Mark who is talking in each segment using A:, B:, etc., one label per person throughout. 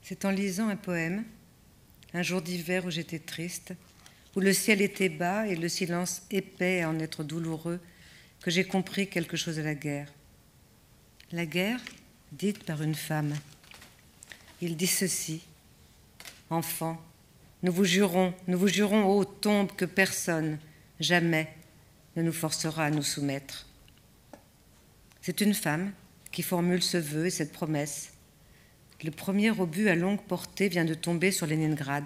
A: C'est en lisant un poème, un jour d'hiver où j'étais triste, où le ciel était bas et le silence épais à en être douloureux, que j'ai compris quelque chose de la guerre. La guerre, dite par une femme. Il dit ceci: Enfants, nous vous jurons, ô tombe, que personne, jamais, ne nous forcera à nous soumettre. C'est une femme qui formule ce vœu et cette promesse. Le premier obus à longue portée vient de tomber sur Leningrad.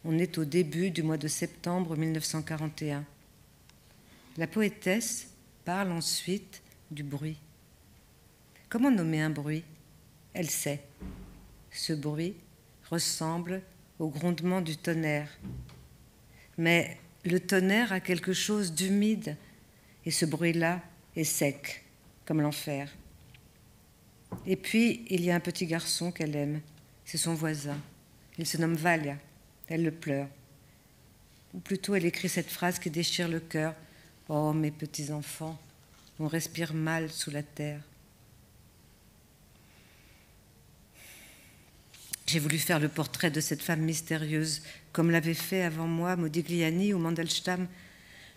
A: On est au début du mois de septembre 1941. La poétesse parle ensuite du bruit. Comment nommer un bruit? Elle sait. Ce bruit ressemble au grondement du tonnerre. Mais le tonnerre a quelque chose d'humide et ce bruit-là est sec, comme l'enfer. Et puis, il y a un petit garçon qu'elle aime. C'est son voisin. Il se nomme Valia. Elle le pleure. Ou plutôt, elle écrit cette phrase qui déchire le cœur. « Oh, mes petits enfants, on respire mal sous la terre. » J'ai voulu faire le portrait de cette femme mystérieuse, comme l'avaient fait avant moi Modigliani ou Mandelstam.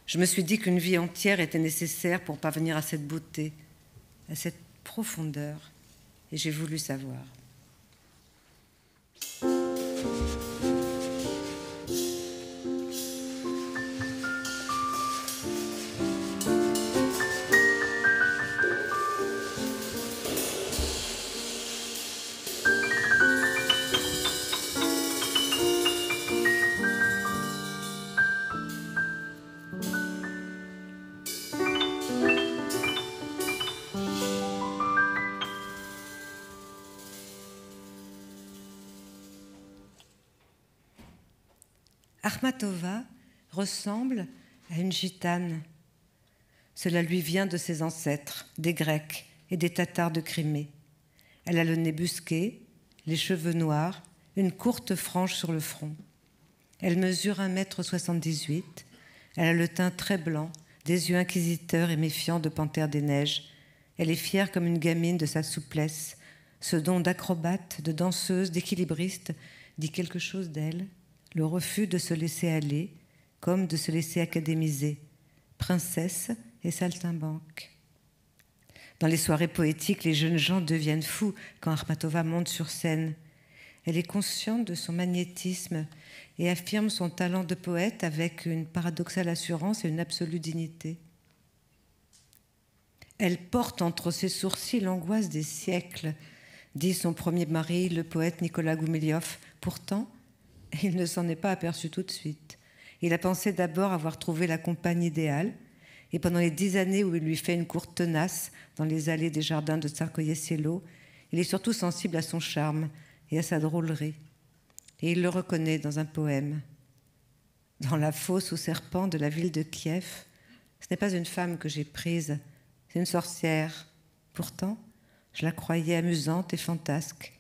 A: Je me suis dit qu'une vie entière était nécessaire pour parvenir à cette beauté, à cette profondeur, et j'ai voulu savoir. Akhmatova ressemble à une gitane. Cela lui vient de ses ancêtres, des Grecs et des Tatars de Crimée. Elle a le nez busqué, les cheveux noirs, une courte frange sur le front. Elle mesure 1,78 m. Elle a le teint très blanc, des yeux inquisiteurs et méfiants de panthère des neiges. Elle est fière comme une gamine de sa souplesse. Ce don d'acrobate, de danseuse, d'équilibriste dit quelque chose d'elle. Le refus de se laisser aller, comme de se laisser académiser, princesse et saltimbanque. Dans les soirées poétiques, les jeunes gens deviennent fous quand Akhmatova monte sur scène. Elle est consciente de son magnétisme et affirme son talent de poète avec une paradoxale assurance et une absolue dignité. Elle porte entre ses sourcils l'angoisse des siècles, dit son premier mari, le poète Nicolas Gouméliov. Pourtant, il ne s'en est pas aperçu tout de suite. Il a pensé d'abord avoir trouvé la compagne idéale, et pendant les 10 années où il lui fait une courte tenace dans les allées des jardins de Tsarkoye-Selo, il est surtout sensible à son charme et à sa drôlerie. Et il le reconnaît dans un poème. Dans la fosse aux serpents de la ville de Kiev, ce n'est pas une femme que j'ai prise, c'est une sorcière. Pourtant, je la croyais amusante et fantasque,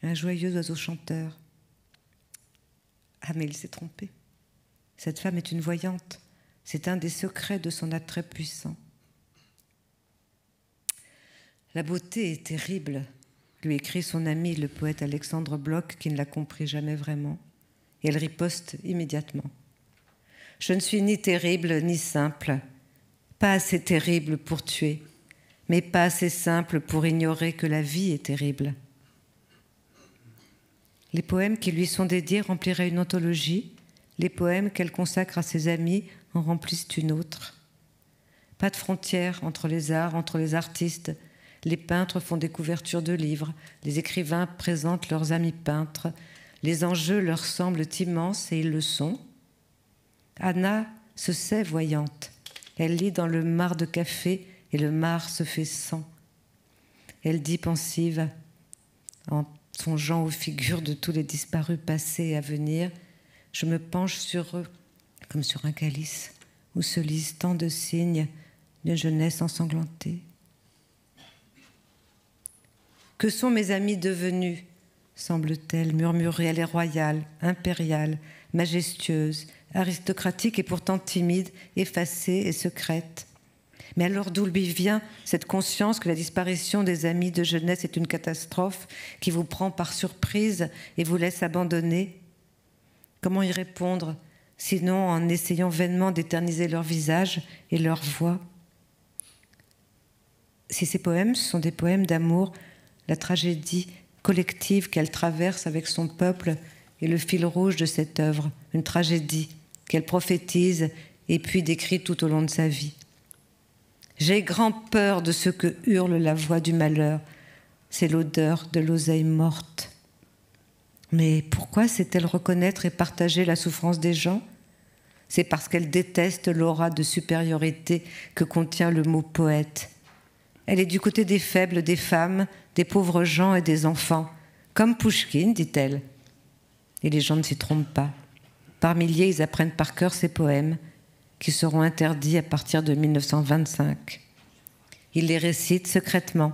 A: un joyeux oiseau chanteur. Ah, mais il s'est trompé. Cette femme est une voyante. C'est un des secrets de son attrait puissant. La beauté est terrible, lui écrit son ami, le poète Alexandre Bloch, qui ne l'a compris jamais vraiment. Et elle riposte immédiatement. Je ne suis ni terrible ni simple, pas assez terrible pour tuer, mais pas assez simple pour ignorer que la vie est terrible. Les poèmes qui lui sont dédiés rempliraient une anthologie. Les poèmes qu'elle consacre à ses amis en remplissent une autre. Pas de frontières entre les arts, entre les artistes. Les peintres font des couvertures de livres. Les écrivains présentent leurs amis peintres. Les enjeux leur semblent immenses et ils le sont. Anna se sait voyante. Elle lit dans le marc de café et le marc se fait sang. Elle dit pensive, en songeant aux figures de tous les disparus passés et à venir, je me penche sur eux comme sur un calice où se lisent tant de signes d'une jeunesse ensanglantée. Que sont mes amis devenus, semble-t-elle murmurer. Elle est royale, impériale, majestueuse, aristocratique et pourtant timide, effacée et secrète. Mais alors d'où lui vient cette conscience que la disparition des amis de jeunesse est une catastrophe qui vous prend par surprise et vous laisse abandonner? Comment y répondre, sinon en essayant vainement d'éterniser leur visage et leur voix? Si ces poèmes sont des poèmes d'amour, la tragédie collective qu'elle traverse avec son peuple est le fil rouge de cette œuvre, une tragédie qu'elle prophétise et puis décrit tout au long de sa vie. J'ai grand peur de ce que hurle la voix du malheur, c'est l'odeur de l'oseille morte. Mais pourquoi sait-elle reconnaître et partager la souffrance des gens? C'est parce qu'elle déteste l'aura de supériorité que contient le mot poète. Elle est du côté des faibles, des femmes, des pauvres gens et des enfants, comme Pouchkine, dit-elle. Et les gens ne s'y trompent pas. Par milliers, ils apprennent par cœur ses poèmes, qui seront interdits à partir de 1925. Ils les récitent secrètement,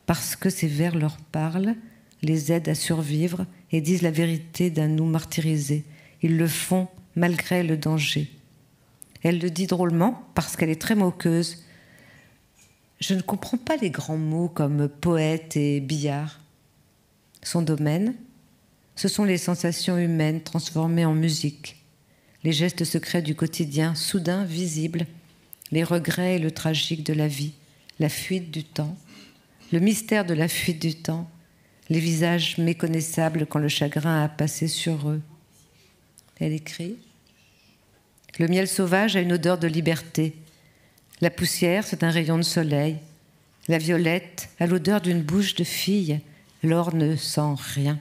A: parce que ces vers leur parlent, les aident à survivre et disent la vérité d'un nous martyrisé. Ils le font malgré le danger. Elle le dit drôlement, parce qu'elle est très moqueuse. Je ne comprends pas les grands mots comme poète et billard. Son domaine, ce sont les sensations humaines transformées en musique, les gestes secrets du quotidien, soudain visibles, les regrets et le tragique de la vie, la fuite du temps, le mystère de la fuite du temps, les visages méconnaissables quand le chagrin a passé sur eux. Elle écrit « Le miel sauvage a une odeur de liberté. La poussière, c'est un rayon de soleil. La violette a l'odeur d'une bouche de fille. L'or ne sent rien.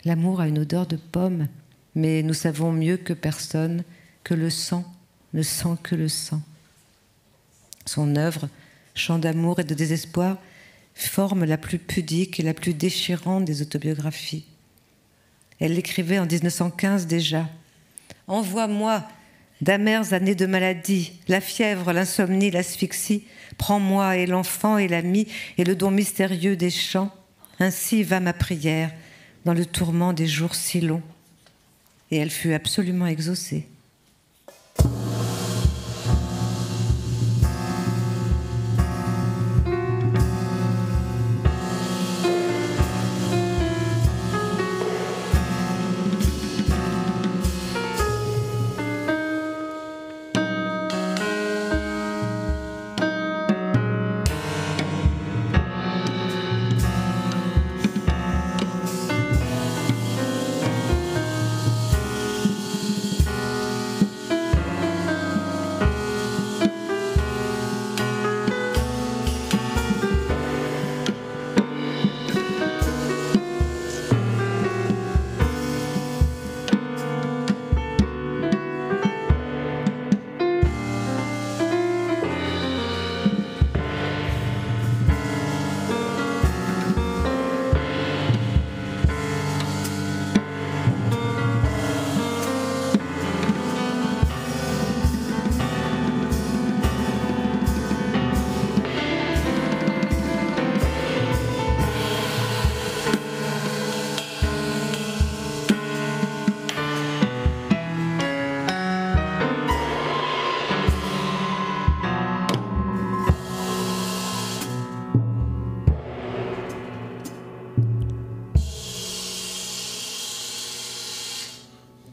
A: L'amour a une odeur de pomme. Mais nous savons mieux que personne que le sang ne sent que le sang. » Son œuvre, chant d'amour et de désespoir, forme la plus pudique et la plus déchirante des autobiographies. Elle l'écrivait en 1915 déjà. « Envoie-moi d'amères années de maladie, la fièvre, l'insomnie, l'asphyxie. Prends-moi et l'enfant et l'ami et le don mystérieux des chants. Ainsi va ma prière dans le tourment des jours si longs. » Et elle fut absolument exaucée. «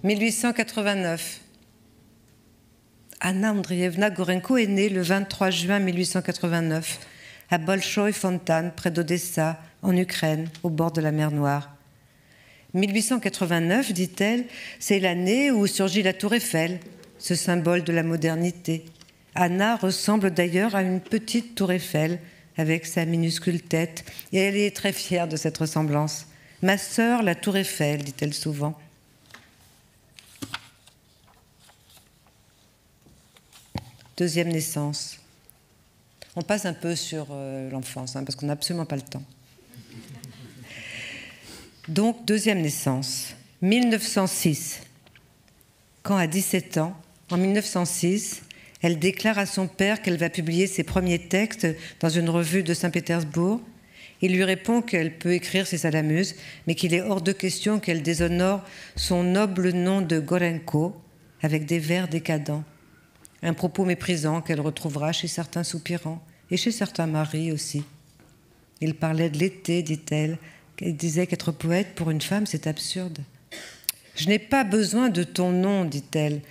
A: 1889. Anna Andrievna Gorenko est née le 23 juin 1889 à Bolchoï Fontan, près d'Odessa, en Ukraine, au bord de la mer Noire. 1889, dit-elle, c'est l'année où surgit la Tour Eiffel, ce symbole de la modernité. Anna ressemble d'ailleurs à une petite Tour Eiffel, avec sa minuscule tête, et elle est très fière de cette ressemblance. « Ma sœur, la Tour Eiffel », dit-elle souvent. Deuxième naissance. On passe un peu sur l'enfance, parce qu'on n'a absolument pas le temps. Donc, deuxième naissance, 1906. Quand à 17 ans, en 1906, elle déclare à son père qu'elle va publier ses premiers textes dans une revue de Saint-Pétersbourg. Il lui répond qu'elle peut écrire si ça l'amuse, mais qu'il est hors de question qu'elle déshonore son noble nom de Gorenko avec des vers décadents. Un propos méprisant qu'elle retrouvera chez certains soupirants et chez certains maris aussi. Il parlait de l'été, dit-elle. Elle disait qu'être poète pour une femme, c'est absurde. Je n'ai pas besoin de ton nom, dit-elle.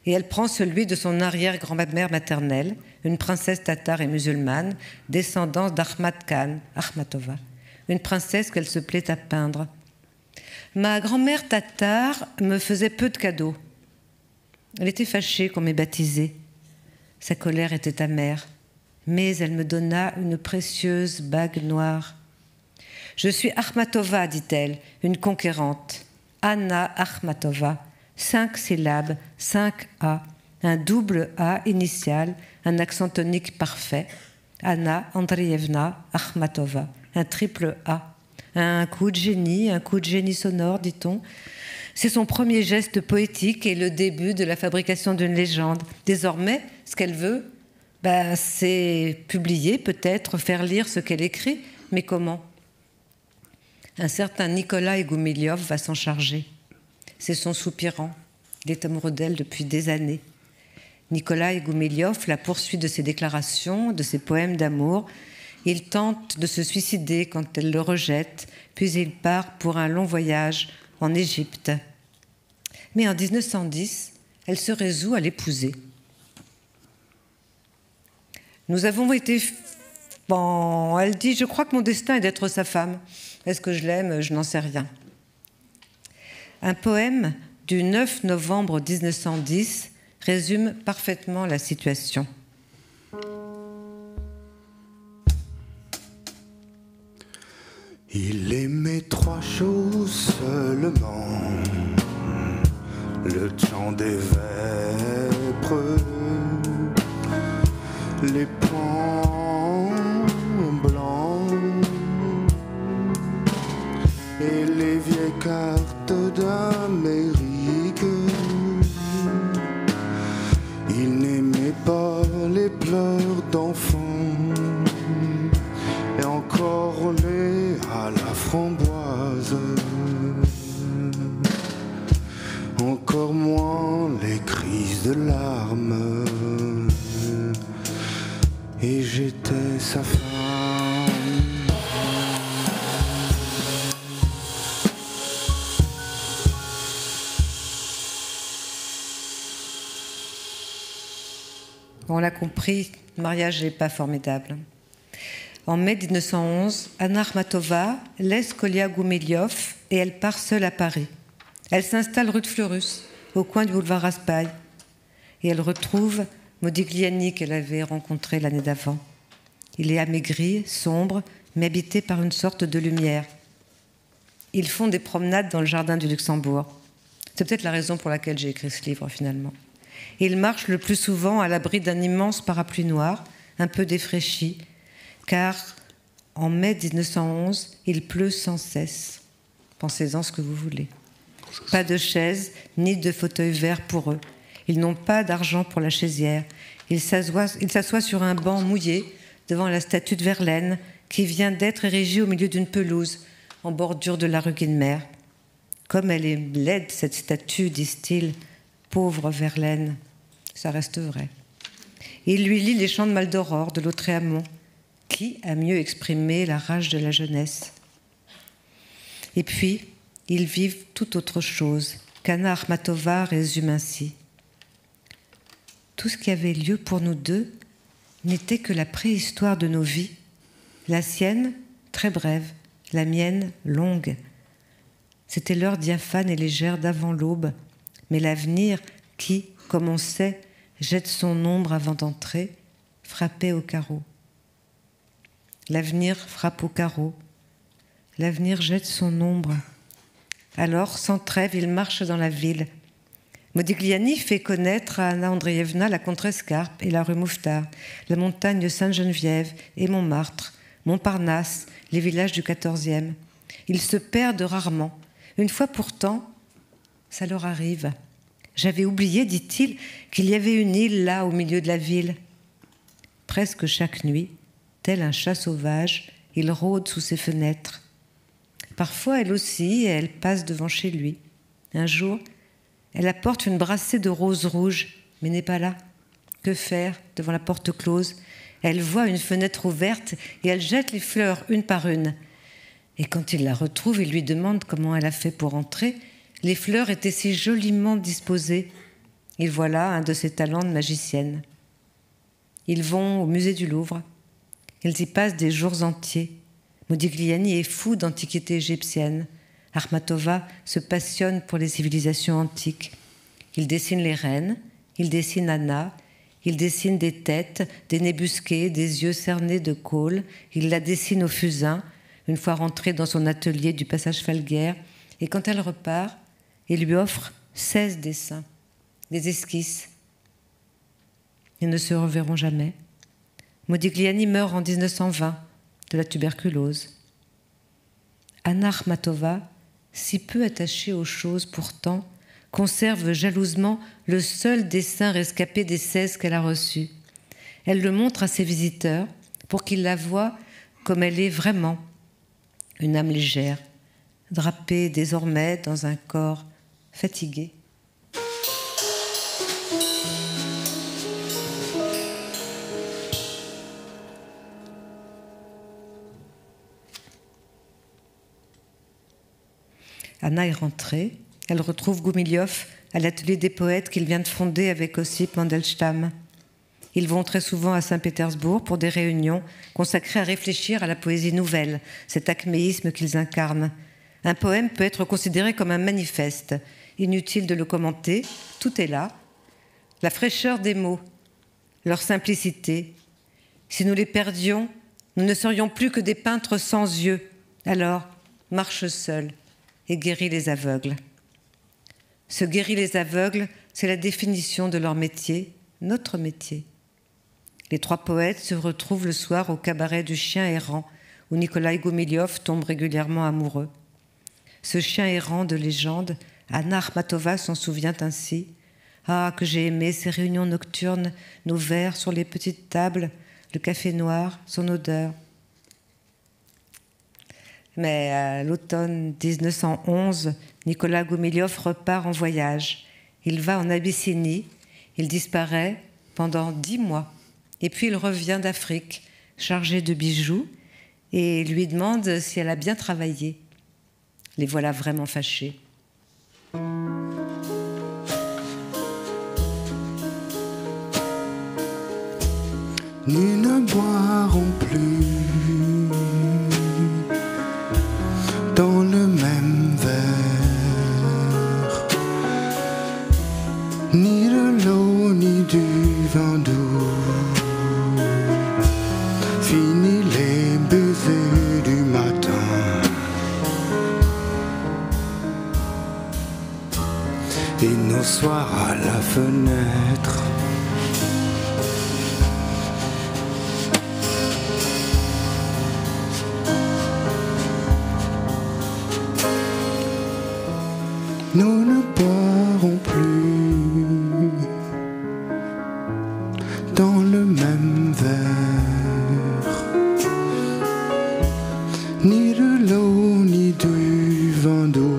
A: Et elle prend celui de son arrière-grand-mère maternelle, une princesse tatare et musulmane, descendante d'Ahmad Khan, Akhmatova, une princesse qu'elle se plaît à peindre. Ma grand-mère tatare me faisait peu de cadeaux. Elle était fâchée qu'on m'ait baptisée. Sa colère était amère, mais elle me donna une précieuse bague noire. Je suis Akhmatova, dit-elle, une conquérante. Anna Akhmatova, 5 syllabes, 5 A, un double A initial, un accent tonique parfait. Anna Andreevna Akhmatova, un triple A. Un coup de génie sonore, dit-on. C'est son premier geste poétique et le début de la fabrication d'une légende. Désormais, ce qu'elle veut, c'est publier, peut-être, faire lire ce qu'elle écrit, mais comment ? Un certain Nikolai Goumiliov va s'en charger. C'est son soupirant. Il est amoureux d'elle depuis des années. Nikolai Goumiliov la poursuit de ses déclarations, de ses poèmes d'amour. Il tente de se suicider quand elle le rejette, puis il part pour un long voyage en Égypte. Mais en 1910, elle se résout à l'épouser. Nous avons été... Bon, elle dit « Je crois que mon destin est d'être sa femme. Est-ce que je l'aime ? Je n'en sais rien. » Un poème du 9 novembre 1910 résume parfaitement la situation.
B: Il aimait 3 choses seulement, le chant des vêpres, les pans blancs et les vieilles cartes d'Amérique. Il n'aimait pas les pleurs d'enfants et encore les à la framboise, encore moins les crises de larmes. Et j'étais sa femme.
A: On l'a compris, le mariage n'est pas formidable. En mai 1911, Anna Akhmatova laisse Kolya Goumiliov et elle part seule à Paris. Elle s'installe rue de Fleurus, au coin du boulevard Raspail, et elle retrouve Modigliani qu'elle avait rencontré l'année d'avant. Il est amaigri, sombre, mais habité par une sorte de lumière. Ils font des promenades dans le jardin du Luxembourg. C'est peut-être la raison pour laquelle j'ai écrit ce livre, finalement. Ils marchent le plus souvent à l'abri d'un immense parapluie noir, un peu défraîchi, car en mai 1911, il pleut sans cesse. Pensez-en ce que vous voulez. Pas de chaise, ni de fauteuil vert pour eux. Ils n'ont pas d'argent pour la chaisière. Ils s'assoient sur un banc mouillé devant la statue de Verlaine qui vient d'être érigée au milieu d'une pelouse en bordure de la rue Guilmer. Comme elle est laide, cette statue, disent-ils, pauvre Verlaine. Ça reste vrai. Il lui lit les chants de Maldoror de Lautréamont. Qui a mieux exprimé la rage de la jeunesse? Et puis, ils vivent tout autre chose, qu'Anna Akhmatova résume ainsi. Tout ce qui avait lieu pour nous deux n'était que la préhistoire de nos vies. La sienne, très brève, la mienne, longue. C'était l'heure diaphane et légère d'avant l'aube, mais l'avenir qui, comme on sait, jette son ombre avant d'entrer, frappait au carreau. L'avenir frappe au carreau. L'avenir jette son ombre. Alors, sans trêve, il marche dans la ville. Modigliani fait connaître à Anna Andreevna la Contrescarpe et la rue Mouffetard, la montagne Sainte-Geneviève et Montmartre, Montparnasse, les villages du XIVe. Ils se perdent rarement. Une fois pourtant, ça leur arrive. J'avais oublié, dit-il, qu'il y avait une île là, au milieu de la ville. Presque chaque nuit, tel un chat sauvage, il rôde sous ses fenêtres. Parfois, elle aussi, elle passe devant chez lui. Un jour, elle apporte une brassée de roses rouges, mais n'est pas là. Que faire devant la porte close? Elle voit une fenêtre ouverte et elle jette les fleurs une par une. Et quand il la retrouve, il lui demande comment elle a fait pour entrer. Les fleurs étaient si joliment disposées. Il voit là un de ses talents de magicienne. Ils vont au musée du Louvre. Ils y passent des jours entiers. Modigliani est fou d'antiquité égyptienne. Akhmatova se passionne pour les civilisations antiques. Il dessine les reines, il dessine Anna, il dessine des têtes, des nébusqués, des yeux cernés de colle. Il la dessine au fusain, une fois rentrée dans son atelier du passage Falguière. Et quand elle repart, il lui offre 16 dessins, des esquisses. Ils ne se reverront jamais. Modigliani meurt en 1920 de la tuberculose. Anna Akhmatova, si peu attachée aux choses pourtant, conserve jalousement le seul dessin rescapé des 16 qu'elle a reçus. Elle le montre à ses visiteurs pour qu'ils la voient comme elle est vraiment, une âme légère, drapée désormais dans un corps fatigué. Anna est rentrée. Elle retrouve Goumilev à l'atelier des poètes qu'il vient de fonder avec Ossip Mandelstam. Ils vont très souvent à Saint-Pétersbourg pour des réunions consacrées à réfléchir à la poésie nouvelle, cet acméisme qu'ils incarnent. Un poème peut être considéré comme un manifeste. Inutile de le commenter, tout est là. La fraîcheur des mots, leur simplicité. Si nous les perdions, nous ne serions plus que des peintres sans yeux. Alors, marche seul et guéris les aveugles. Se guérir les aveugles, c'est la définition de leur métier, notre métier. Les trois poètes se retrouvent le soir au cabaret du chien errant, où Nikolai Goumilev tombe régulièrement amoureux. Ce chien errant de légende, Anna Akhmatova s'en souvient ainsi. Ah, que j'ai aimé ces réunions nocturnes, nos verres sur les petites tables, le café noir, son odeur. Mais à l'automne 1911, Nicolas Goumilev repart en voyage. Il va en Abyssinie, il disparaît pendant 10 mois. Et puis il revient d'Afrique, chargé de bijoux, et lui demande si elle a bien travaillé. Les voilà vraiment fâchés.
B: Nous ne boirons plus dans le même verre, ni de l'eau ni du vin doux. Fini les baisers du matin et nos soirs à la fenêtre. Nous ne boirons plus dans le même verre, ni de l'eau ni du vin d'eau.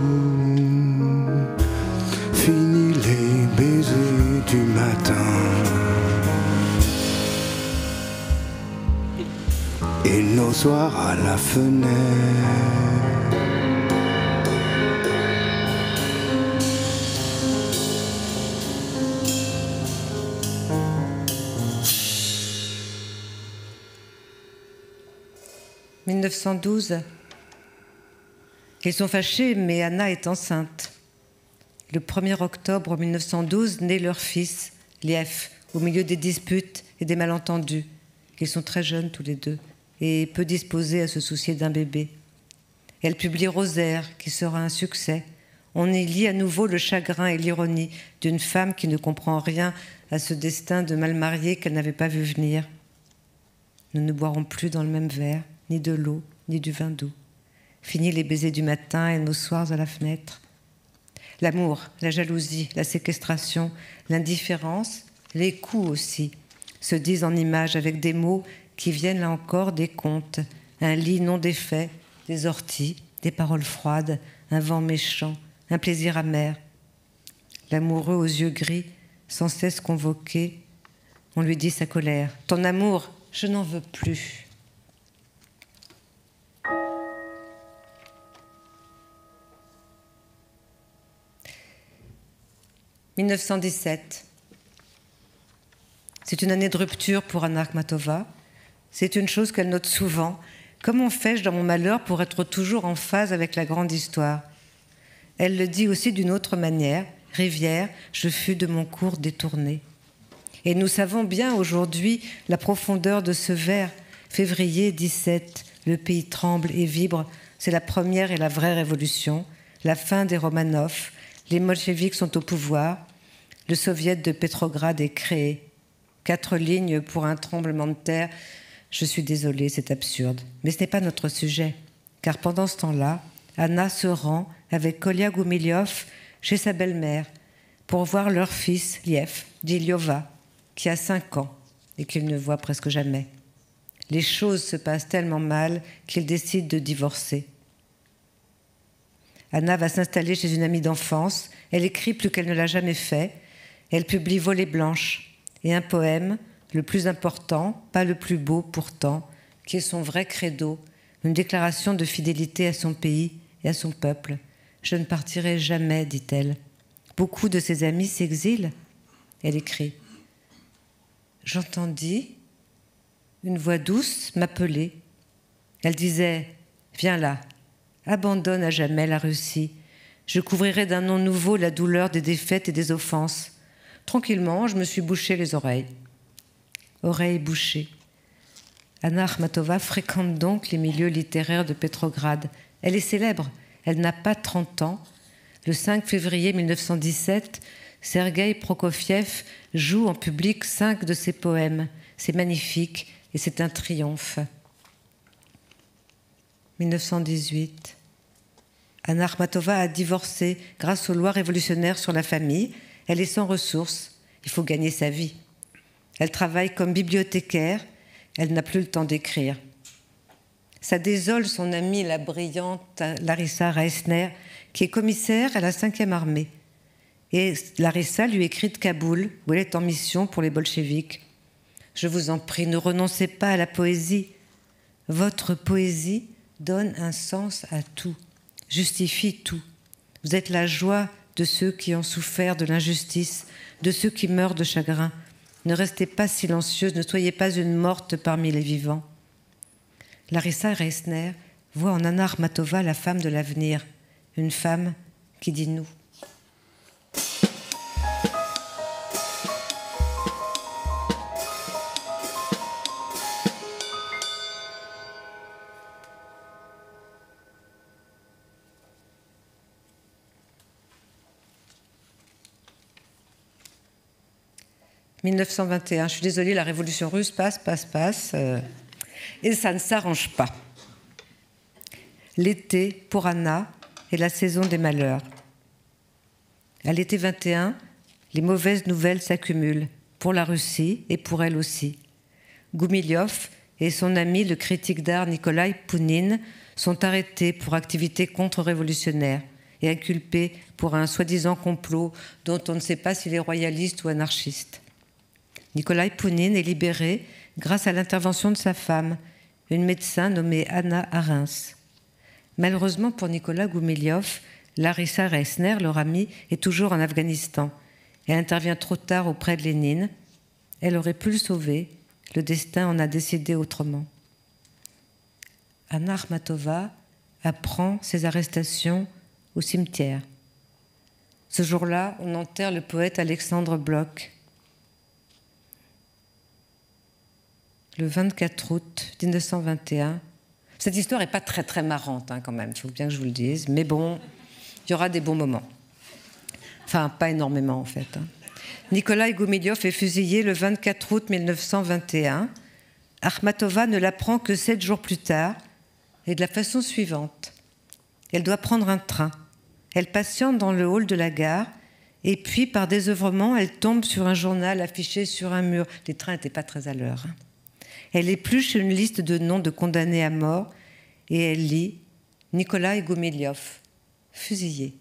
B: Fini les baisers du matin et nos soirs à la fenêtre.
A: 1912, ils sont fâchés, mais Anna est enceinte. Le 1er octobre 1912, naît leur fils, Liev, au milieu des disputes et des malentendus. Ils sont très jeunes tous les deux et peu disposés à se soucier d'un bébé. Elle publie Rosaire, qui sera un succès. On y lit à nouveau le chagrin et l'ironie d'une femme qui ne comprend rien à ce destin de mal marié qu'elle n'avait pas vu venir. Nous ne boirons plus dans le même verre, ni de l'eau, ni du vin doux. Fini les baisers du matin et nos soirs à la fenêtre. L'amour, la jalousie, la séquestration, l'indifférence, les coups aussi, se disent en images avec des mots qui viennent là encore des contes, un lit non défait, des orties, des paroles froides, un vent méchant, un plaisir amer. L'amoureux aux yeux gris, sans cesse convoqué, On lui dit sa colère. Ton amour, je n'en veux plus. « 1917. C'est une année de rupture pour Anna Akhmatova. C'est une chose qu'elle note souvent. Comment fais-je dans mon malheur pour être toujours en phase avec la grande histoire ? Elle le dit aussi d'une autre manière. Rivière, je fus de mon cours détourné. Et nous savons bien aujourd'hui la profondeur de ce vers. Février 17, le pays tremble et vibre. C'est la première et la vraie révolution. La fin des Romanov. Les bolcheviks sont au pouvoir. Le soviet de Petrograd est créé. 4 lignes pour un tremblement de terre. Je suis désolée, c'est absurde. Mais ce n'est pas notre sujet. Car pendant ce temps-là, Anna se rend avec Kolya Goumilyov chez sa belle-mère pour voir leur fils, Liev Dilyova, qui a 5 ans et qu'il ne voit presque jamais. Les choses se passent tellement mal qu'il décide de divorcer. Anna va s'installer chez une amie d'enfance. Elle écrit plus qu'elle ne l'a jamais fait. Elle publie Volée blanche et un poème, le plus important, pas le plus beau pourtant, qui est son vrai credo, une déclaration de fidélité à son pays et à son peuple. Je ne partirai jamais, dit-elle. Beaucoup de ses amis s'exilent. Elle écrit. J'entendis une voix douce m'appeler. Elle disait « Viens là, abandonne à jamais la Russie. Je couvrirai d'un nom nouveau la douleur des défaites et des offenses. » Tranquillement, je me suis bouché les oreilles. Oreilles bouchées. Anna Akhmatova fréquente donc les milieux littéraires de Petrograd. Elle est célèbre. Elle n'a pas 30 ans. Le 5 février 1917, Sergueï Prokofiev joue en public 5 de ses poèmes. C'est magnifique et c'est un triomphe. 1918. Anna Akhmatova a divorcé grâce aux lois révolutionnaires sur la famille. Elle est sans ressources. Il faut gagner sa vie. Elle travaille comme bibliothécaire. Elle n'a plus le temps d'écrire. Ça désole son amie, la brillante Larissa Reisner, qui est commissaire à la 5e armée. Et Larissa lui écrit de Kaboul, où elle est en mission pour les bolcheviks. Je vous en prie, ne renoncez pas à la poésie. Votre poésie donne un sens à tout, justifie tout. Vous êtes la joie de ceux qui ont souffert de l'injustice, de ceux qui meurent de chagrin. Ne restez pas silencieuse, ne soyez pas une morte parmi les vivants. Larissa Reisner voit en Anna Akhmatova la femme de l'avenir, une femme qui dit nous. « 1921, je suis désolée, la révolution russe passe, et ça ne s'arrange pas. L'été, pour Anna, est la saison des malheurs. À l'été 21, les mauvaises nouvelles s'accumulent, pour la Russie et pour elle aussi. Goumilyov et son ami, le critique d'art Nikolai Pounine, sont arrêtés pour activité contre-révolutionnaire et inculpés pour un soi-disant complot dont on ne sait pas s'il est royaliste ou anarchiste. Nikolai Pounine est libéré grâce à l'intervention de sa femme, une médecin nommée Anna Arens. Malheureusement pour Nicolas Goumilyov, Larissa Reisner, leur amie, est toujours en Afghanistan. Elle intervient trop tard auprès de Lénine. Elle aurait pu le sauver. Le destin en a décidé autrement. Anna Akhmatova apprend ses arrestations au cimetière. Ce jour-là, on enterre le poète Alexandre Blok. Le 24 août 1921. Cette histoire n'est pas très marrante quand même, il faut bien que je vous le dise. Mais bon, il y aura des bons moments. Enfin, pas énormément en fait. Nikolai Goumilyov est fusillé le 24 août 1921. Akhmatova ne l'apprend que 7 jours plus tard et de la façon suivante. Elle doit prendre un train. Elle patiente dans le hall de la gare et puis, par désœuvrement, elle tombe sur un journal affiché sur un mur. Les trains n'étaient pas très à l'heure. Elle épluche une liste de noms de condamnés à mort et elle lit « Nikolai Goumilyov, fusillé ».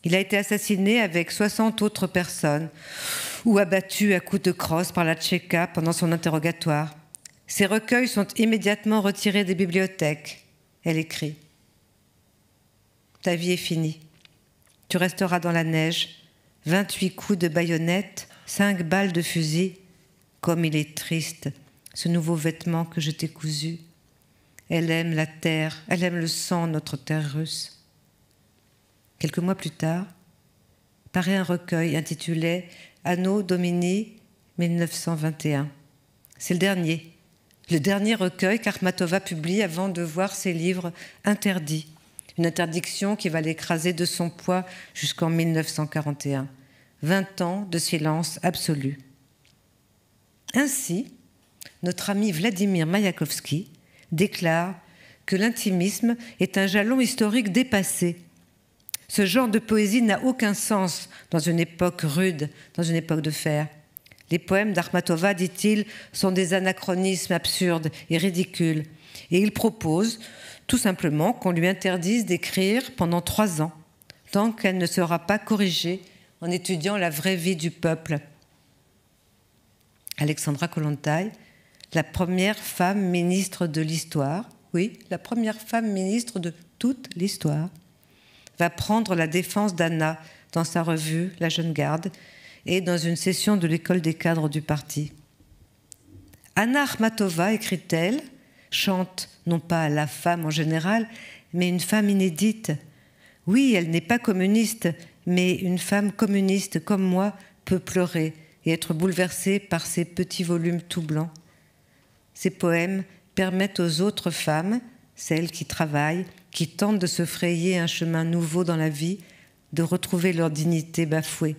A: Il a été assassiné avec 60 autres personnes. ou abattu à coups de crosse par la Tchéka pendant son interrogatoire. Ces recueils sont immédiatement retirés des bibliothèques. Elle écrit « Ta vie est finie. Tu resteras dans la neige, 28 coups de baïonnette, 5 balles de fusil. Comme il est triste, ce nouveau vêtement que je t'ai cousu. Elle aime la terre, elle aime le sang, notre terre russe. » Quelques mois plus tard, paraît un recueil intitulé « Anno Domini 1921 ». C'est le dernier recueil qu'Akhmatova publie avant de voir ses livres interdits. Une interdiction qui va l'écraser de son poids jusqu'en 1941. 20 ans de silence absolu. Ainsi, notre ami Vladimir Maïakovski déclare que l'intimisme est un jalon historique dépassé. Ce genre de poésie n'a aucun sens dans une époque rude, dans une époque de fer. Les poèmes d'Akhmatova, dit-il, sont des anachronismes absurdes et ridicules. Et il propose tout simplement qu'on lui interdise d'écrire pendant 3 ans, tant qu'elle ne sera pas corrigée en étudiant la vraie vie du peuple. Alexandra Kollontai, la première femme ministre de l'histoire, oui, la première femme ministre de toute l'histoire, va prendre la défense d'Anna dans sa revue La Jeune Garde et dans une session de l'école des cadres du parti. Anna Akhmatova, écrit-elle, chante non pas la femme en général, mais une femme inédite. Oui, elle n'est pas communiste, mais une femme communiste comme moi peut pleurer et être bouleversée par ces petits volumes tout blancs. Ces poèmes permettent aux autres femmes, celles qui travaillent, qui tentent de se frayer un chemin nouveau dans la vie, de retrouver leur dignité bafouée.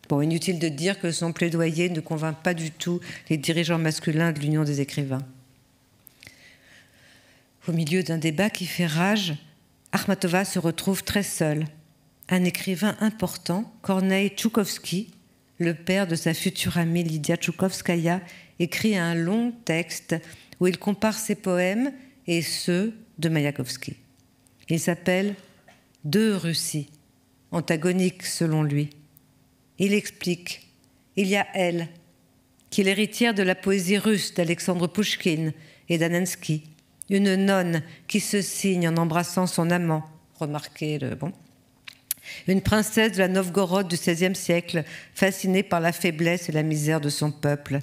A: Bon, inutile de dire que son plaidoyer ne convainc pas du tout les dirigeants masculins de l'Union des écrivains. Au milieu d'un débat qui fait rage, Akhmatova se retrouve très seule. Un écrivain important, Korneï Tchoukovsky, le père de sa future amie Lydia Tchoukovskaya, écrit un long texte où il compare ses poèmes et ceux de Maïakovski. Il s'appelle « Deux Russies », antagoniques selon lui. Il explique « Il y a elle, qui est l'héritière de la poésie russe d'Alexandre Pouchkine et d'Anensky, une nonne qui se signe en embrassant son amant, remarquez le bon, une princesse de la Novgorod du XVIe siècle, fascinée par la faiblesse et la misère de son peuple.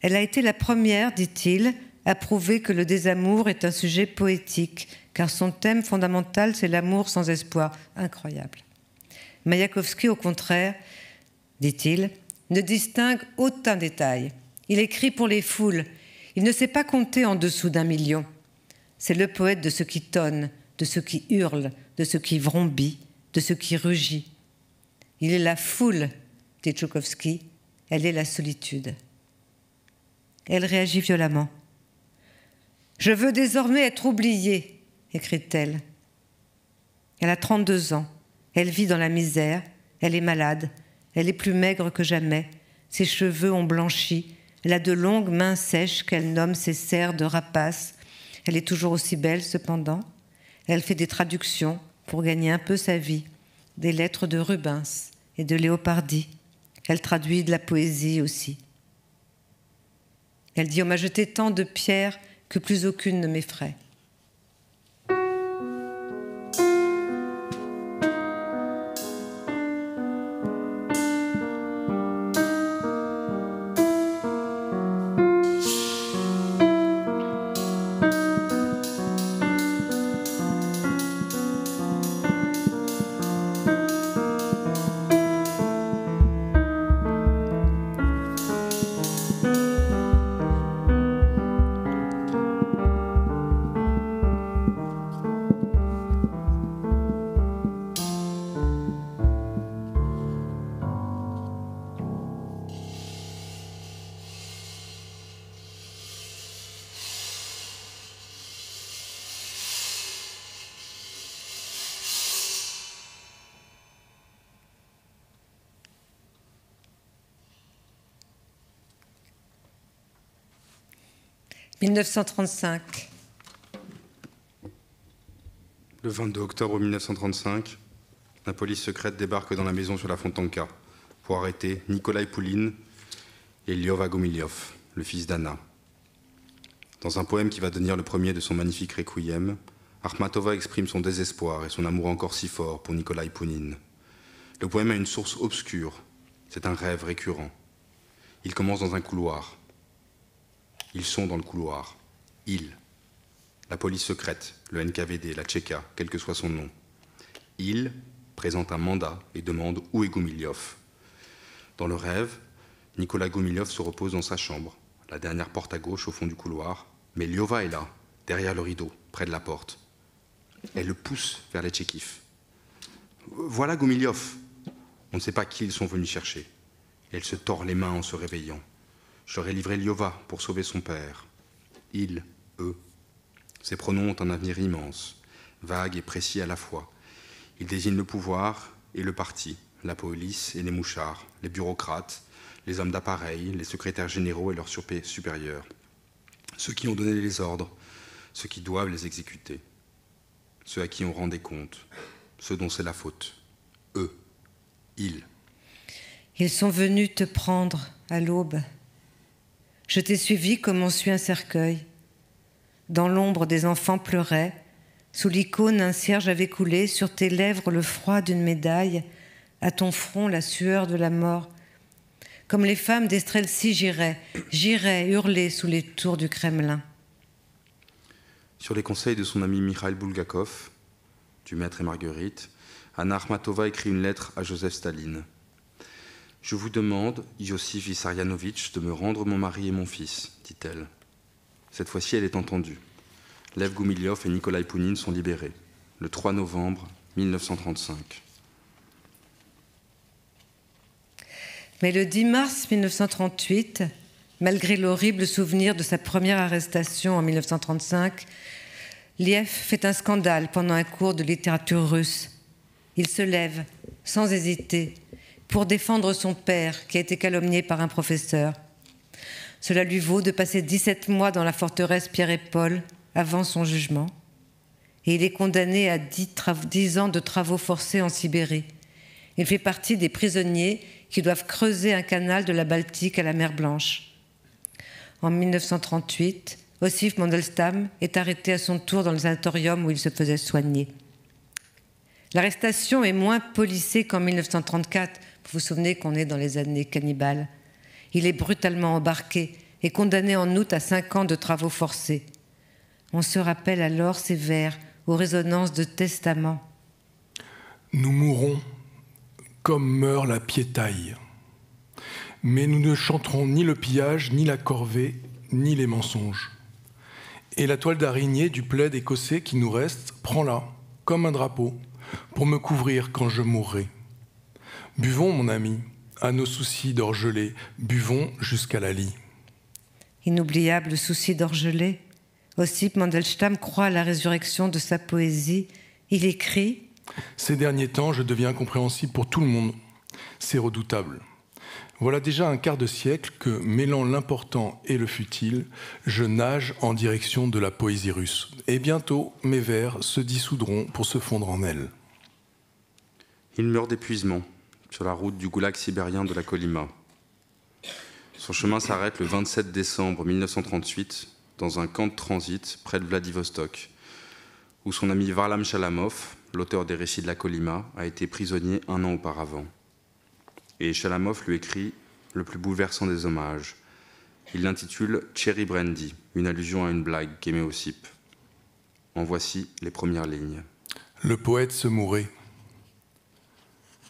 A: Elle a été la première, dit-il, à prouver que le désamour est un sujet poétique, car son thème fondamental, c'est l'amour sans espoir. Incroyable. Maïakovski, au contraire, dit-il, ne distingue aucun détail. Il écrit pour les foules. Il ne sait pas compter en dessous d'1 million. C'est le poète de ce qui tonne, de ce qui hurle, de ce qui vrombit, de ce qui rugit. Il est la foule, dit Tchoukovsky, elle est la solitude. Elle réagit violemment. « Je veux désormais être oubliée », écrit-elle. Elle a 32 ans, elle vit dans la misère, elle est malade, elle est plus maigre que jamais, ses cheveux ont blanchi, elle a de longues mains sèches qu'elle nomme ses serres de rapace. Elle est toujours aussi belle cependant. Elle fait des traductions pour gagner un peu sa vie, des lettres de Rubens et de Léopardi. Elle traduit de la poésie aussi. Elle dit « On m'a jeté tant de pierres que plus aucune ne m'effraie. » « 1935.
C: Le 22 octobre 1935, la police secrète débarque dans la maison sur la Fontanka pour arrêter Nikolai Pouline et Lyova Gomiliov, le fils d'Anna. Dans un poème qui va devenir le premier de son magnifique requiem, Akhmatova exprime son désespoir et son amour encore si fort pour Nikolai Pouline. Le poème a une source obscure, c'est un rêve récurrent. Il commence dans un couloir. Ils sont dans le couloir. Ils. La police secrète, le NKVD, la Tchéka, quel que soit son nom. Ils présentent un mandat et demandent où est Gomiliov. Dans le rêve, Nikolai Gomiliov se repose dans sa chambre, la dernière porte à gauche au fond du couloir, mais Lyova est là, derrière le rideau, près de la porte. Elle le pousse vers les Tchékifs. Voilà Gomiliov. On ne sait pas qui ils sont venus chercher. Et elle se tord les mains en se réveillant. Je leur ai livré Lyova pour sauver son père. Ils, eux. Ces pronoms ont un avenir immense, vague et précis à la fois. Ils désignent le pouvoir et le parti, la police et les mouchards, les bureaucrates, les hommes d'appareil, les secrétaires généraux et leurs supérieurs. Ceux qui ont donné les ordres, ceux qui doivent les exécuter, ceux à qui on rend des comptes, ceux dont c'est la faute. Eux, ils.
A: Ils sont venus te prendre à l'aube. Je t'ai suivi comme on suit un cercueil. Dans l'ombre, des enfants pleuraient. Sous l'icône, un cierge avait coulé. Sur tes lèvres, le froid d'une médaille. À ton front, la sueur de la mort. Comme les femmes d'Estrelsi, j'irais hurler sous les tours du Kremlin.
C: Sur les conseils de son ami Mikhail Bulgakov, du Maître et Marguerite, Anna Akhmatova écrit une lettre à Joseph Staline. « Je vous demande, Iosif Vissarionovitch, de me rendre mon mari et mon fils, dit-elle. Cette fois-ci, elle est entendue. Lev Gomiliov et Nikolai Pouline sont libérés, le 3 novembre 1935.
A: Mais le 10 mars 1938, malgré l'horrible souvenir de sa première arrestation en 1935, Liev fait un scandale pendant un cours de littérature russe. Il se lève, sans hésiter, pour défendre son père qui a été calomnié par un professeur. Cela lui vaut de passer 17 mois dans la forteresse Pierre et Paul avant son jugement. Et il est condamné à 10 ans de travaux forcés en Sibérie. Il fait partie des prisonniers qui doivent creuser un canal de la Baltique à la mer Blanche. En 1938, Ossif Mandelstam est arrêté à son tour dans le sanatorium où il se faisait soigner. L'arrestation est moins policée qu'en 1934. Vous vous souvenez qu'on est dans les années cannibales. Il est brutalement embarqué et condamné en août à 5 ans de travaux forcés. On se rappelle alors ces vers aux résonances de testament.
D: Nous mourrons comme meurt la piétaille. Mais nous ne chanterons ni le pillage, ni la corvée, ni les mensonges. Et la toile d'araignée du plaid écossais qui nous reste, prends-la, comme un drapeau, pour me couvrir quand je mourrai. Buvons, mon ami, à nos soucis d'orgelés, buvons jusqu'à la lie.
A: Inoubliable souci d'orgelés. Ossip Mandelstam croit à la résurrection de sa poésie. Il écrit «
D: Ces derniers temps, je deviens incompréhensible pour tout le monde. C'est redoutable. Voilà déjà un quart de siècle que, mêlant l'important et le futile, je nage en direction de la poésie russe. Et bientôt, mes vers se dissoudront pour se fondre en elle. »
C: Il meurt d'épuisement sur la route du goulag sibérien de la Kolyma. Son chemin s'arrête le 27 décembre 1938 dans un camp de transit près de Vladivostok, où son ami Varlam Chalamov, l'auteur des récits de la Kolyma, a été prisonnier 1 an auparavant. Et Chalamov lui écrit le plus bouleversant des hommages. Il l'intitule « Cherry Brandy », une allusion à une blague qu'aimait Ossip. En voici les premières lignes.
D: Le poète se mourait.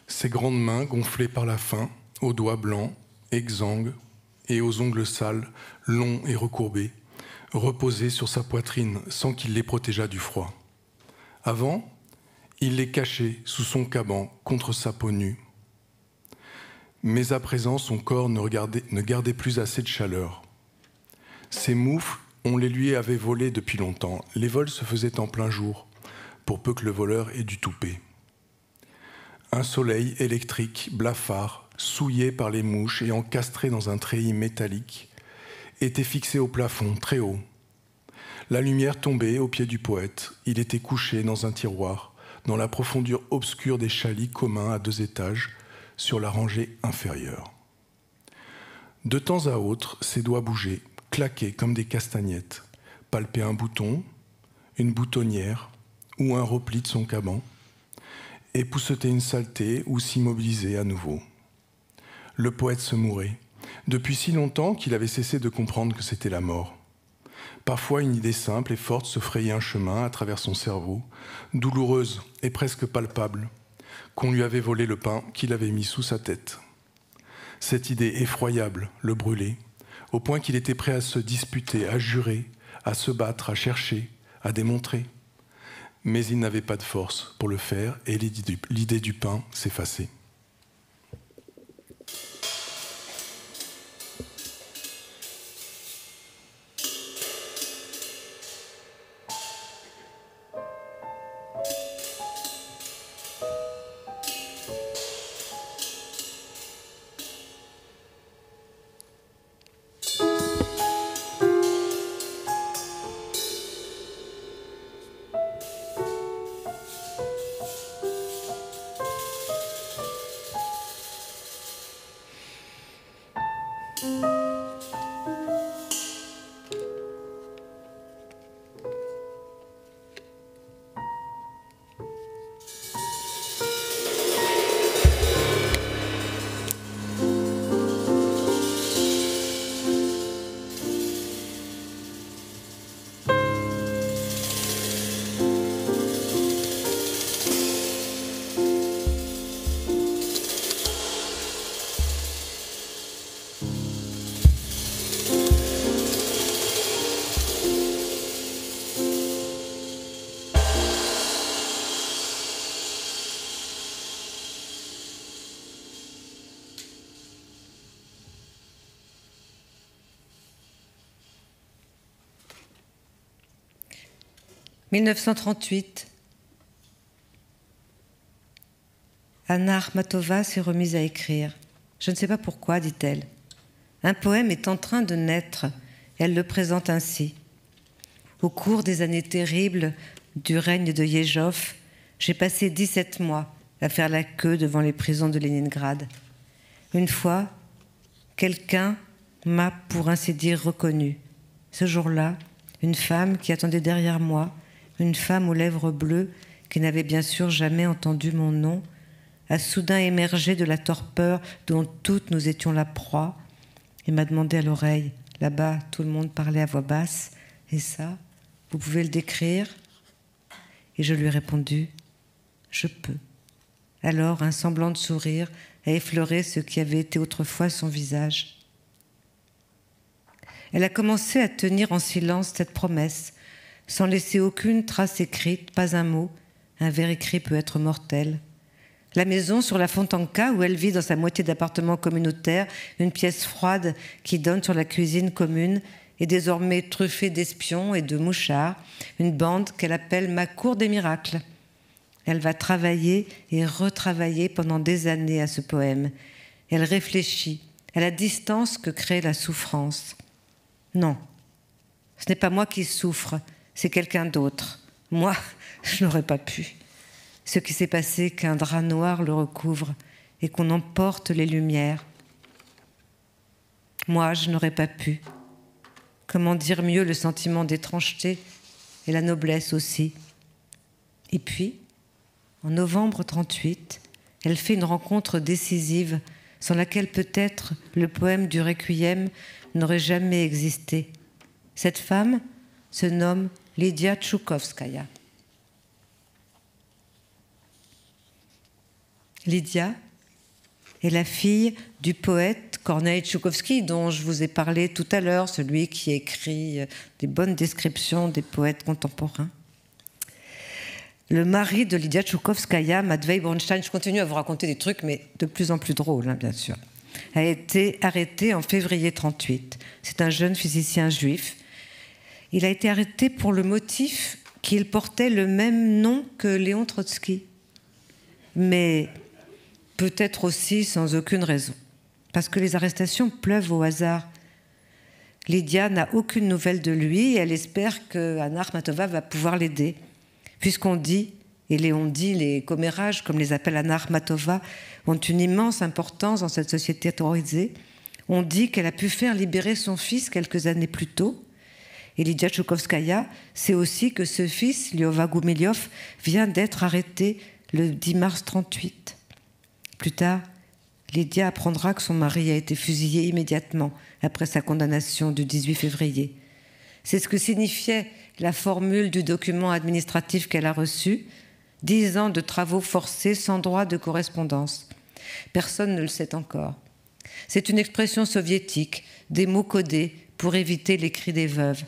D: Ses grandes mains gonflées par la faim, aux doigts blancs, exsangues, et aux ongles sales, longs et recourbés, reposaient sur sa poitrine sans qu'il les protégeât du froid. Avant, il les cachait sous son caban contre sa peau nue. Mais à présent, son corps ne gardait plus assez de chaleur. Ses moufles, on les lui avait volés depuis longtemps. Les vols se faisaient en plein jour, pour peu que le voleur ait du toupet. Un soleil électrique, blafard, souillé par les mouches et encastré dans un treillis métallique, était fixé au plafond, très haut. La lumière tombait au pied du poète. Il était couché dans un tiroir, dans la profondeur obscure des chalets communs à 2 étages, sur la rangée inférieure. De temps à autre, ses doigts bougeaient, claquaient comme des castagnettes, palpaient un bouton, une boutonnière ou un repli de son caban, époussetait une saleté ou s'immobilisait à nouveau. Le poète se mourait, depuis si longtemps qu'il avait cessé de comprendre que c'était la mort. Parfois, une idée simple et forte se frayait un chemin à travers son cerveau, douloureuse et presque palpable, qu'on lui avait volé le pain qu'il avait mis sous sa tête. Cette idée effroyable le brûlait, au point qu'il était prêt à se disputer, à jurer, à se battre, à chercher, à démontrer. Mais il n'avait pas de force pour le faire et l'idée du pain s'effaçait. «
A: 1938. Anna Akhmatova s'est remise à écrire. Je ne sais pas pourquoi, dit-elle. Un poème est en train de naître. Elle le présente ainsi. Au cours des années terribles du règne de Yezhov, j'ai passé 17 mois à faire la queue devant les prisons de Leningrad. Une fois, quelqu'un m'a, pour ainsi dire, reconnu. Ce jour-là, une femme qui attendait derrière moi, une femme aux lèvres bleues qui n'avait bien sûr jamais entendu mon nom, a soudain émergé de la torpeur dont toutes nous étions la proie et m'a demandé à l'oreille. Là-bas, tout le monde parlait à voix basse. Et ça, vous pouvez le décrire ? Et je lui ai répondu, je peux. Alors, un semblant de sourire a effleuré ce qui avait été autrefois son visage. Elle a commencé à tenir en silence cette promesse, sans laisser aucune trace écrite, pas un mot. Un vers écrit peut être mortel. La maison sur la Fontanka, où elle vit dans sa moitié d'appartement communautaire, une pièce froide qui donne sur la cuisine commune, est désormais truffée d'espions et de mouchards, une bande qu'elle appelle « ma cour des miracles ». Elle va travailler et retravailler pendant des années à ce poème. Elle réfléchit à la distance que crée la souffrance. Non, ce n'est pas moi qui souffre, c'est quelqu'un d'autre. Moi, je n'aurais pas pu. Ce qui s'est passé, qu'un drap noir le recouvre et qu'on emporte les lumières. Moi, je n'aurais pas pu. Comment dire mieux le sentiment d'étrangeté et la noblesse aussi. Et puis, en novembre 1938, elle fait une rencontre décisive sans laquelle peut-être le poème du Requiem n'aurait jamais existé. Cette femme se nomme Lydia Tchoukovskaya. Lydia est la fille du poète Corneille Tchoukovsky, dont je vous ai parlé tout à l'heure, celui qui écrit des bonnes descriptions des poètes contemporains. Le mari de Lydia Tchoukovskaya, Matvei Bronstein, je continue à vous raconter des trucs, mais de plus en plus drôles, hein, bien sûr, a été arrêté en février 1938. C'est un jeune physicien juif. Il a été arrêté pour le motif qu'il portait le même nom que Léon Trotsky. Mais peut-être aussi sans aucune raison. Parce que les arrestations pleuvent au hasard. Lydia n'a aucune nouvelle de lui et elle espère que Anna Akhmatova va pouvoir l'aider. Puisqu'on dit, et les ondits, les commérages, comme les appelle Anna Akhmatova, ont une immense importance dans cette société terrorisée. On dit qu'elle a pu faire libérer son fils quelques années plus tôt. Et Lydia Tchoukovskaya sait aussi que ce fils, Lyova Goumilyov, vient d'être arrêté le 10 mars 1938. Plus tard, Lydia apprendra que son mari a été fusillé immédiatement après sa condamnation du 18 février. C'est ce que signifiait la formule du document administratif qu'elle a reçu, 10 ans de travaux forcés sans droit de correspondance. Personne ne le sait encore. C'est une expression soviétique, des mots codés pour éviter les cris des veuves.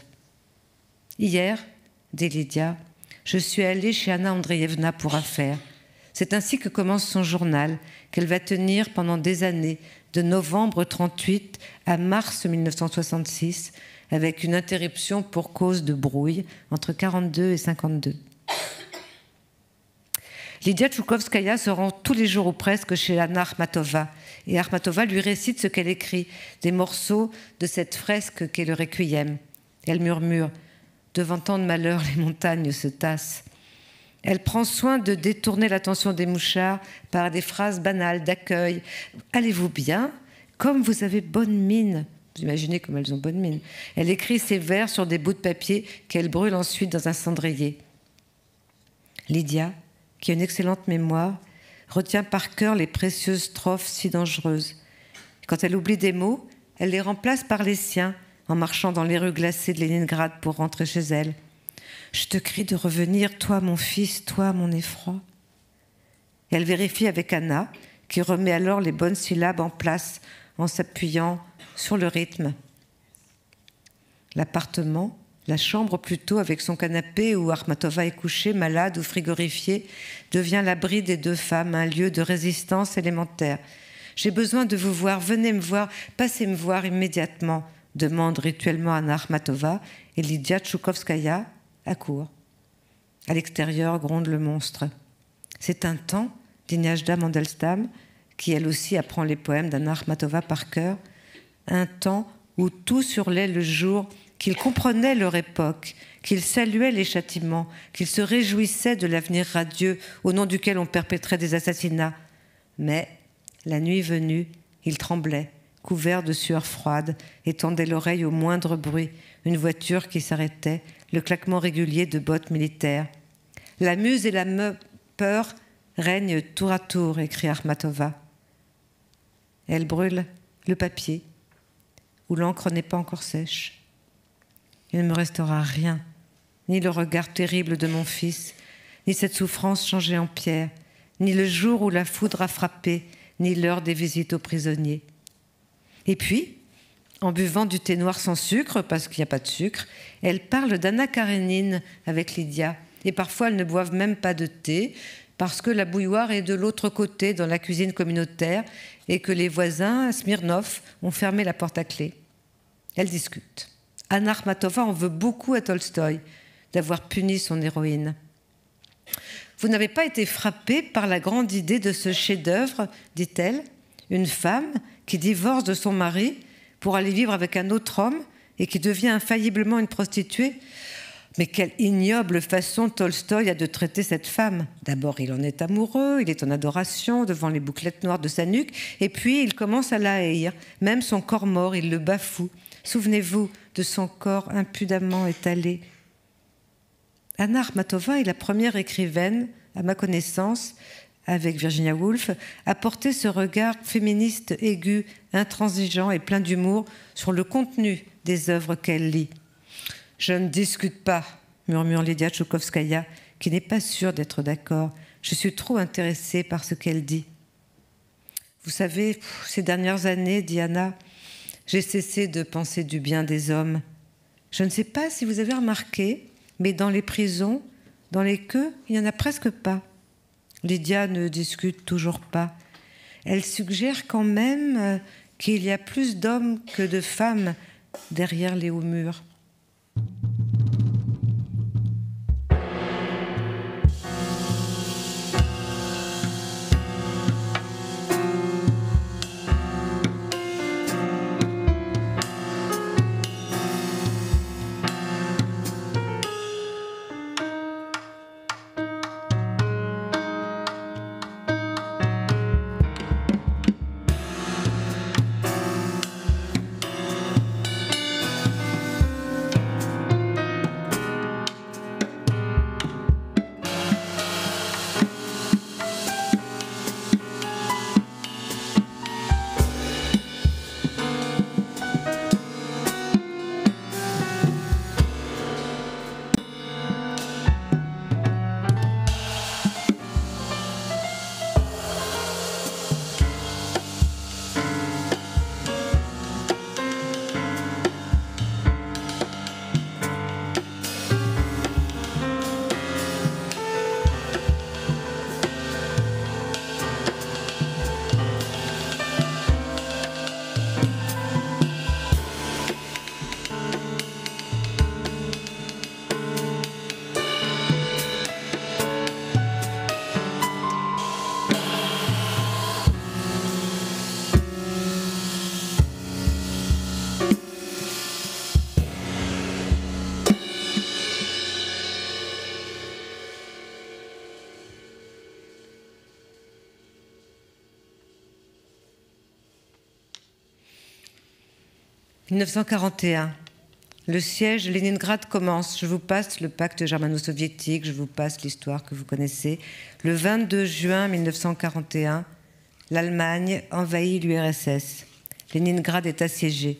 A: Hier, dit Lydia, je suis allée chez Anna Andreevna pour affaires. C'est ainsi que commence son journal, qu'elle va tenir pendant des années, de novembre 1938 à mars 1966, avec une interruption pour cause de brouille entre 1942 et 1952. Lydia Tchoukovskaya se rend tous les jours ou presque chez Anna Akhmatova, et Akhmatova lui récite ce qu'elle écrit, des morceaux de cette fresque qu'est le Requiem. Elle murmure « Devant tant de malheur, les montagnes se tassent ». Elle prend soin de détourner l'attention des mouchards par des phrases banales d'accueil. « Allez-vous bien ? Comme vous avez bonne mine ». Vous imaginez comme elles ont bonne mine. Elle écrit ses vers sur des bouts de papier qu'elle brûle ensuite dans un cendrier. Lydia, qui a une excellente mémoire, retient par cœur les précieuses strophes si dangereuses. Quand elle oublie des mots, elle les remplace par les siens, en marchant dans les rues glacées de Leningrad pour rentrer chez elle. « Je te crie de revenir, toi mon fils, toi mon effroi. » Elle vérifie avec Anna, qui remet alors les bonnes syllabes en place en s'appuyant sur le rythme. L'appartement, la chambre plutôt, avec son canapé où Akhmatova est couchée, malade ou frigorifiée, devient l'abri des deux femmes, un lieu de résistance élémentaire. « J'ai besoin de vous voir, venez me voir, passez me voir immédiatement », demande rituellement Anna Akhmatova, et Lydia Tchoukovskaya accourt. À l'extérieur gronde le monstre. C'est un temps, dit Najda Mandelstam, qui elle aussi apprend les poèmes d'Anna Akhmatova par cœur, un temps où tout surlait le jour, qu'ils comprenaient leur époque, qu'ils saluaient les châtiments, qu'ils se réjouissaient de l'avenir radieux au nom duquel on perpétrait des assassinats. Mais, la nuit venue, ils tremblaient, couverts de sueur froide, et tendaient l'oreille au moindre bruit, une voiture qui s'arrêtait, le claquement régulier de bottes militaires. La muse et la peur règnent tour à tour, écrit Akhmatova. Elle brûle le papier, où l'encre n'est pas encore sèche. Il ne me restera rien, ni le regard terrible de mon fils, ni cette souffrance changée en pierre, ni le jour où la foudre a frappé, ni l'heure des visites aux prisonniers. Et puis, en buvant du thé noir sans sucre, parce qu'il n'y a pas de sucre, elle parle d'Anna Karénine avec Lydia. Et parfois, elles ne boivent même pas de thé, parce que la bouilloire est de l'autre côté, dans la cuisine communautaire, et que les voisins, à Smirnov, ont fermé la porte à clé. Elles discutent. Anna Akhmatova en veut beaucoup à Tolstoï, d'avoir puni son héroïne. Vous n'avez pas été frappé par la grande idée de ce chef-d'œuvre, dit-elle, une femme qui divorce de son mari pour aller vivre avec un autre homme et qui devient infailliblement une prostituée. Mais quelle ignoble façon Tolstoï a de traiter cette femme. D'abord, il en est amoureux, il est en adoration devant les bouclettes noires de sa nuque, et puis il commence à la haïr. Même son corps mort, il le bafoue. Souvenez-vous de son corps impudemment étalé. Anna Akhmatova est la première écrivaine, à ma connaissance, avec Virginia Woolf, à porter ce regard féministe aigu, intransigeant et plein d'humour sur le contenu des œuvres qu'elle lit. « Je ne discute pas », murmure Lydia Tchoukovskaya, qui n'est pas sûre d'être d'accord. « Je suis trop intéressée par ce qu'elle dit. » Vous savez, ces dernières années, dit Anna, j'ai cessé de penser du bien des hommes. Je ne sais pas si vous avez remarqué, mais dans les prisons, dans les queues, il n'y en a presque pas. Lydia ne discute toujours pas. Elle suggère quand même qu'il y a plus d'hommes que de femmes derrière les hauts murs. 1941. Le siège de Leningrad commence. Je vous passe le pacte germano-soviétique, je vous passe l'histoire que vous connaissez. Le 22 juin 1941, l'Allemagne envahit l'URSS. Leningrad est assiégé.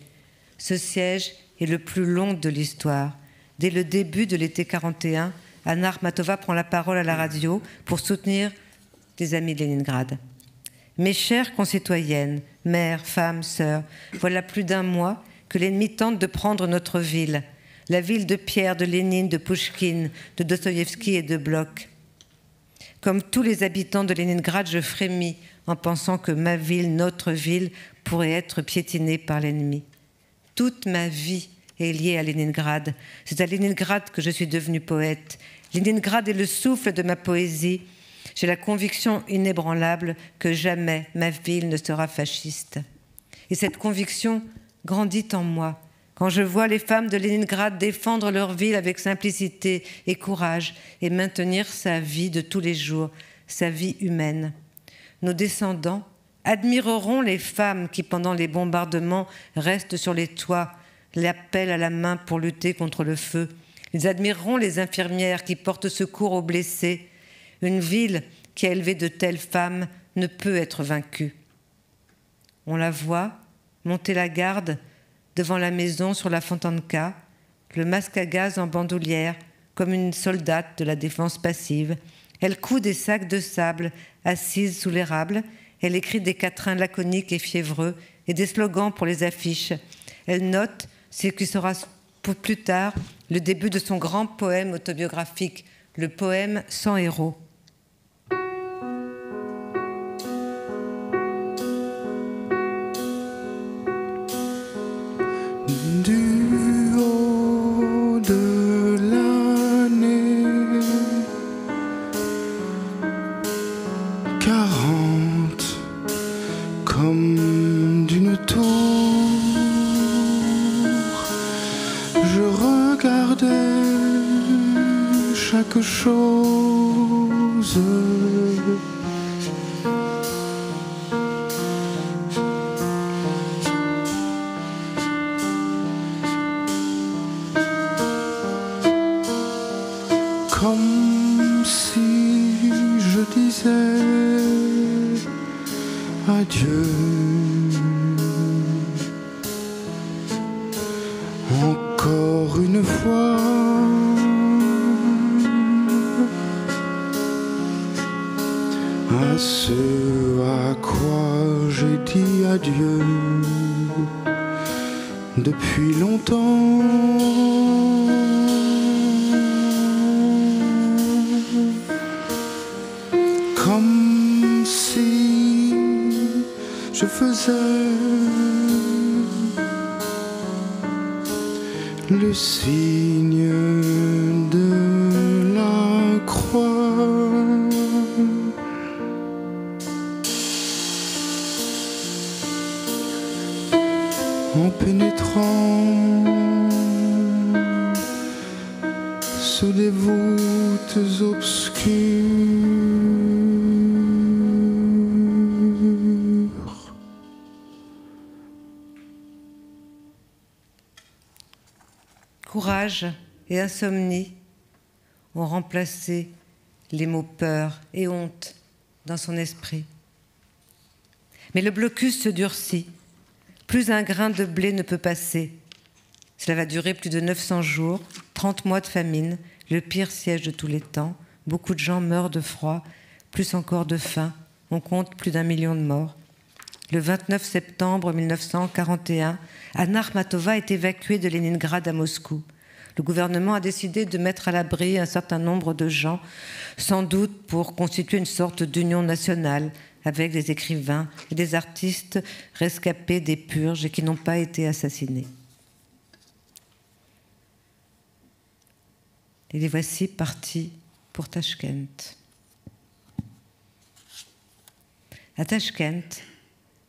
A: Ce siège est le plus long de l'histoire. Dès le début de l'été 41, Anna Akhmatova prend la parole à la radio pour soutenir des amis de Leningrad. Mes chères concitoyennes, mères, femmes, sœurs, voilà plus d'un mois que l'ennemi tente de prendre notre ville, la ville de Pierre, de Lénine, de Pouchkine, de Dostoïevski et de Bloch. Comme tous les habitants de Leningrad, je frémis en pensant que ma ville, notre ville, pourrait être piétinée par l'ennemi. Toute ma vie est liée à Leningrad. C'est à Leningrad que je suis devenue poète. Leningrad est le souffle de ma poésie. J'ai la conviction inébranlable que jamais ma ville ne sera fasciste. Et cette conviction grandit en moi quand je vois les femmes de Leningrad défendre leur ville avec simplicité et courage et maintenir sa vie de tous les jours, sa vie humaine. Nos descendants admireront les femmes qui, pendant les bombardements, restent sur les toits, l'appel à la main pour lutter contre le feu. Ils admireront les infirmières qui portent secours aux blessés. Une ville qui a élevé de telles femmes ne peut être vaincue. On la voit monter la garde devant la maison sur la Fontanka, le masque à gaz en bandoulière, comme une soldate de la défense passive. Elle coud des sacs de sable, assise sous l'érable. Elle écrit des quatrains laconiques et fiévreux et des slogans pour les affiches. Elle note ce qui sera pour plus tard le début de son grand poème autobiographique, le poème Sans héros.
B: Du haut de l'année 40, comme d'une tour, je regardais chaque chose. Comme si je disais adieu. Encore une fois, à ce à quoi j'ai dit adieu depuis longtemps. Comme si je faisais le signe de la croix. En pénétrant sous des voûtes obscures.
A: Courage et insomnie ont remplacé les mots peur et honte dans son esprit. Mais le blocus se durcit. Plus un grain de blé ne peut passer. Cela va durer plus de 900 jours, 30 mois de famine, le pire siège de tous les temps. Beaucoup de gens meurent de froid, plus encore de faim. On compte plus d'1 million de morts. Le 29 septembre 1941, Anna Akhmatova est évacuée de Leningrad à Moscou. Le gouvernement a décidé de mettre à l'abri un certain nombre de gens, sans doute pour constituer une sorte d'union nationale avec des écrivains et des artistes rescapés des purges et qui n'ont pas été assassinés. Et les voici partis pour Tachkent. À Tachkent,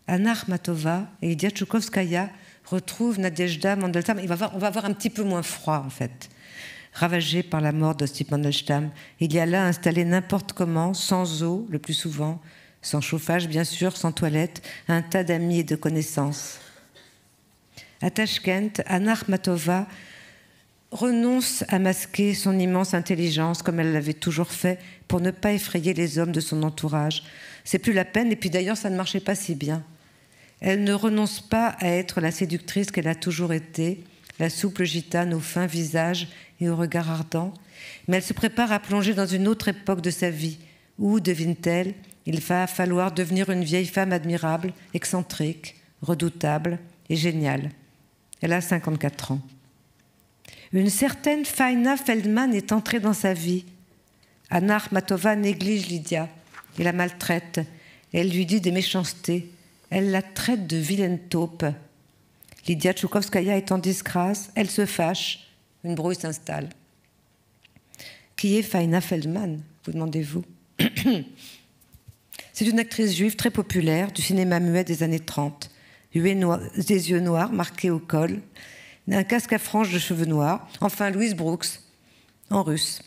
A: Anna Akhmatova et Lydia Tchoukovskaya retrouvent Nadejda Mandelstam. On va avoir un petit peu moins froid, en fait. Ravagée par la mort d'Osip Mandelstam, il y a là installé n'importe comment, sans eau, le plus souvent, sans chauffage, bien sûr, sans toilette, un tas d'amis et de connaissances. À Tachkent, Anna Akhmatova renonce à masquer son immense intelligence comme elle l'avait toujours fait pour ne pas effrayer les hommes de son entourage. C'est plus la peine, et puis d'ailleurs ça ne marchait pas si bien. Elle ne renonce pas à être la séductrice qu'elle a toujours été, la souple gitane au fin visage et au regard ardent, mais elle se prépare à plonger dans une autre époque de sa vie, où, devine-t-elle, il va falloir devenir une vieille femme admirable, excentrique, redoutable et géniale. Elle a 54 ans. Une certaine Faina Feldman est entrée dans sa vie. Anna Akhmatova néglige Lydia et la maltraite. Elle lui dit des méchancetés. Elle la traite de vilaine taupe. Lydia Tchoukovskaya est en disgrâce. Elle se fâche. Une brouille s'installe. Qui est Faina Feldman, vous demandez-vous? C'est une actrice juive très populaire du cinéma muet des années 30. Des yeux noirs marqués au col, un casque à franges de cheveux noirs, enfin Louise Brooks, en russe.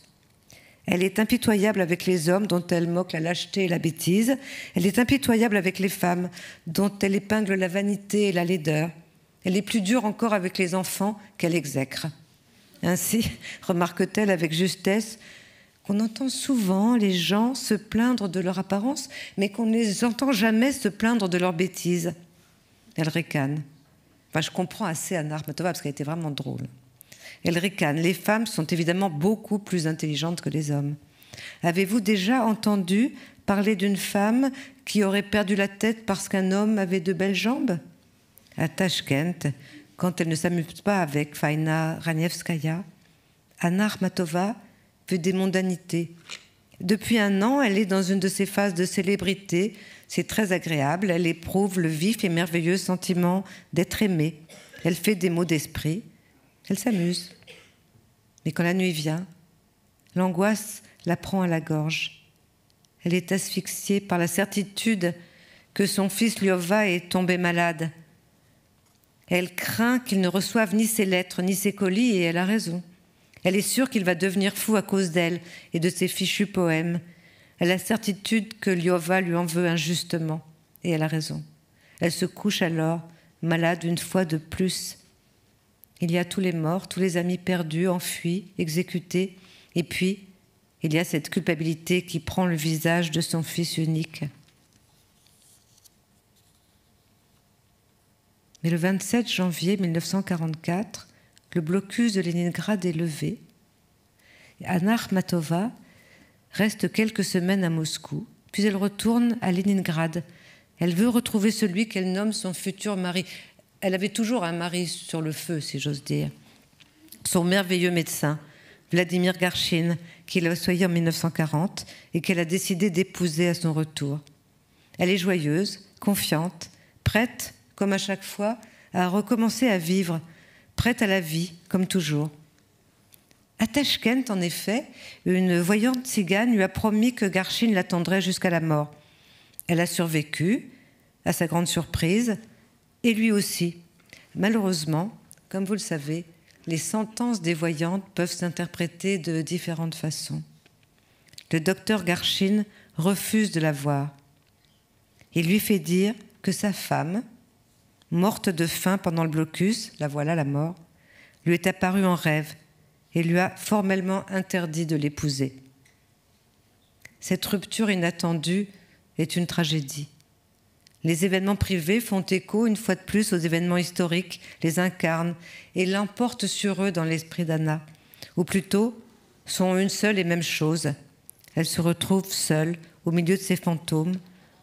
A: Elle est impitoyable avec les hommes dont elle moque la lâcheté et la bêtise. Elle est impitoyable avec les femmes dont elle épingle la vanité et la laideur. Elle est plus dure encore avec les enfants qu'elle exècre. Ainsi, remarque-t-elle avec justesse, qu'on entend souvent les gens se plaindre de leur apparence, mais qu'on ne les entend jamais se plaindre de leur bêtise. Elle ricane. Enfin, je comprends assez Anna Akhmatova parce qu'elle était vraiment drôle. Elle ricane. Les femmes sont évidemment beaucoup plus intelligentes que les hommes. Avez-vous déjà entendu parler d'une femme qui aurait perdu la tête parce qu'un homme avait de belles jambes? À Tachkent, quand elle ne s'amuse pas avec Faina Ranievskaya, Anna Akhmatova veut des mondanités. Depuis 1 an, elle est dans une de ces phases de célébrité. C'est très agréable. Elle éprouve le vif et merveilleux sentiment d'être aimée. Elle fait des mots d'esprit. Elle s'amuse. Mais quand la nuit vient, l'angoisse la prend à la gorge. Elle est asphyxiée par la certitude que son fils Lyova est tombé malade. Elle craint qu'il ne reçoive ni ses lettres, ni ses colis, et elle a raison. Elle est sûre qu'il va devenir fou à cause d'elle et de ses fichus poèmes. Elle a la certitude que Lyova lui en veut injustement, et elle a raison. Elle se couche alors, malade une fois de plus. Il y a tous les morts, tous les amis perdus, enfuis, exécutés, et puis il y a cette culpabilité qui prend le visage de son fils unique. Mais le 27 janvier 1944, le blocus de Leningrad est levé. Anna Akhmatova reste quelques semaines à Moscou, puis elle retourne à Leningrad. Elle veut retrouver celui qu'elle nomme son futur mari. Elle avait toujours un mari sur le feu, si j'ose dire. Son merveilleux médecin, Vladimir Garchine, qui l'a soigné en 1940 et qu'elle a décidé d'épouser à son retour. Elle est joyeuse, confiante, prête, comme à chaque fois, à recommencer à vivre, prête à la vie, comme toujours. À Tachkent, en effet, une voyante tzigane lui a promis que Garchine l'attendrait jusqu'à la mort. Elle a survécu, à sa grande surprise, et lui aussi. Malheureusement, comme vous le savez, les sentences des voyantes peuvent s'interpréter de différentes façons. Le docteur Garchine refuse de la voir. Il lui fait dire que sa femme, morte de faim pendant le blocus, la voilà la mort, lui est apparue en rêve et lui a formellement interdit de l'épouser. Cette rupture inattendue est une tragédie. Les événements privés font écho une fois de plus aux événements historiques, les incarnent et l'emportent sur eux dans l'esprit d'Anna, ou plutôt sont une seule et même chose. Elle se retrouve seule au milieu de ses fantômes,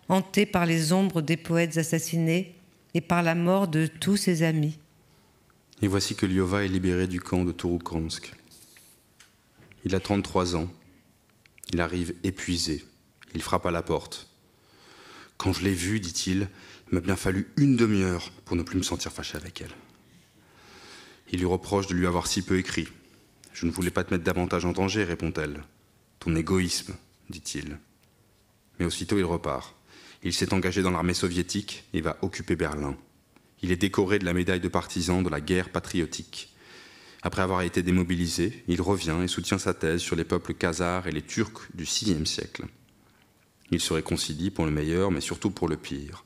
A: hantée par les ombres des poètes assassinés et par la mort de tous ses amis.
C: Et voici que Lyova est libéré du camp de Touroukansk. Il a 33 ans. Il arrive épuisé. Il frappe à la porte. « Quand je l'ai vue, dit-il, il m'a bien fallu 1 demi-heure pour ne plus me sentir fâché avec elle. » Il lui reproche de lui avoir si peu écrit. « Je ne voulais pas te mettre davantage en danger, répond-elle. Ton égoïsme, dit-il. » Mais aussitôt il repart. Il s'est engagé dans l'armée soviétique et va occuper Berlin. Il est décoré de la médaille de partisan de la guerre patriotique. Après avoir été démobilisé, il revient et soutient sa thèse sur les peuples khazars et les Turcs du VIe siècle. Il se réconcilie pour le meilleur, mais surtout pour le pire.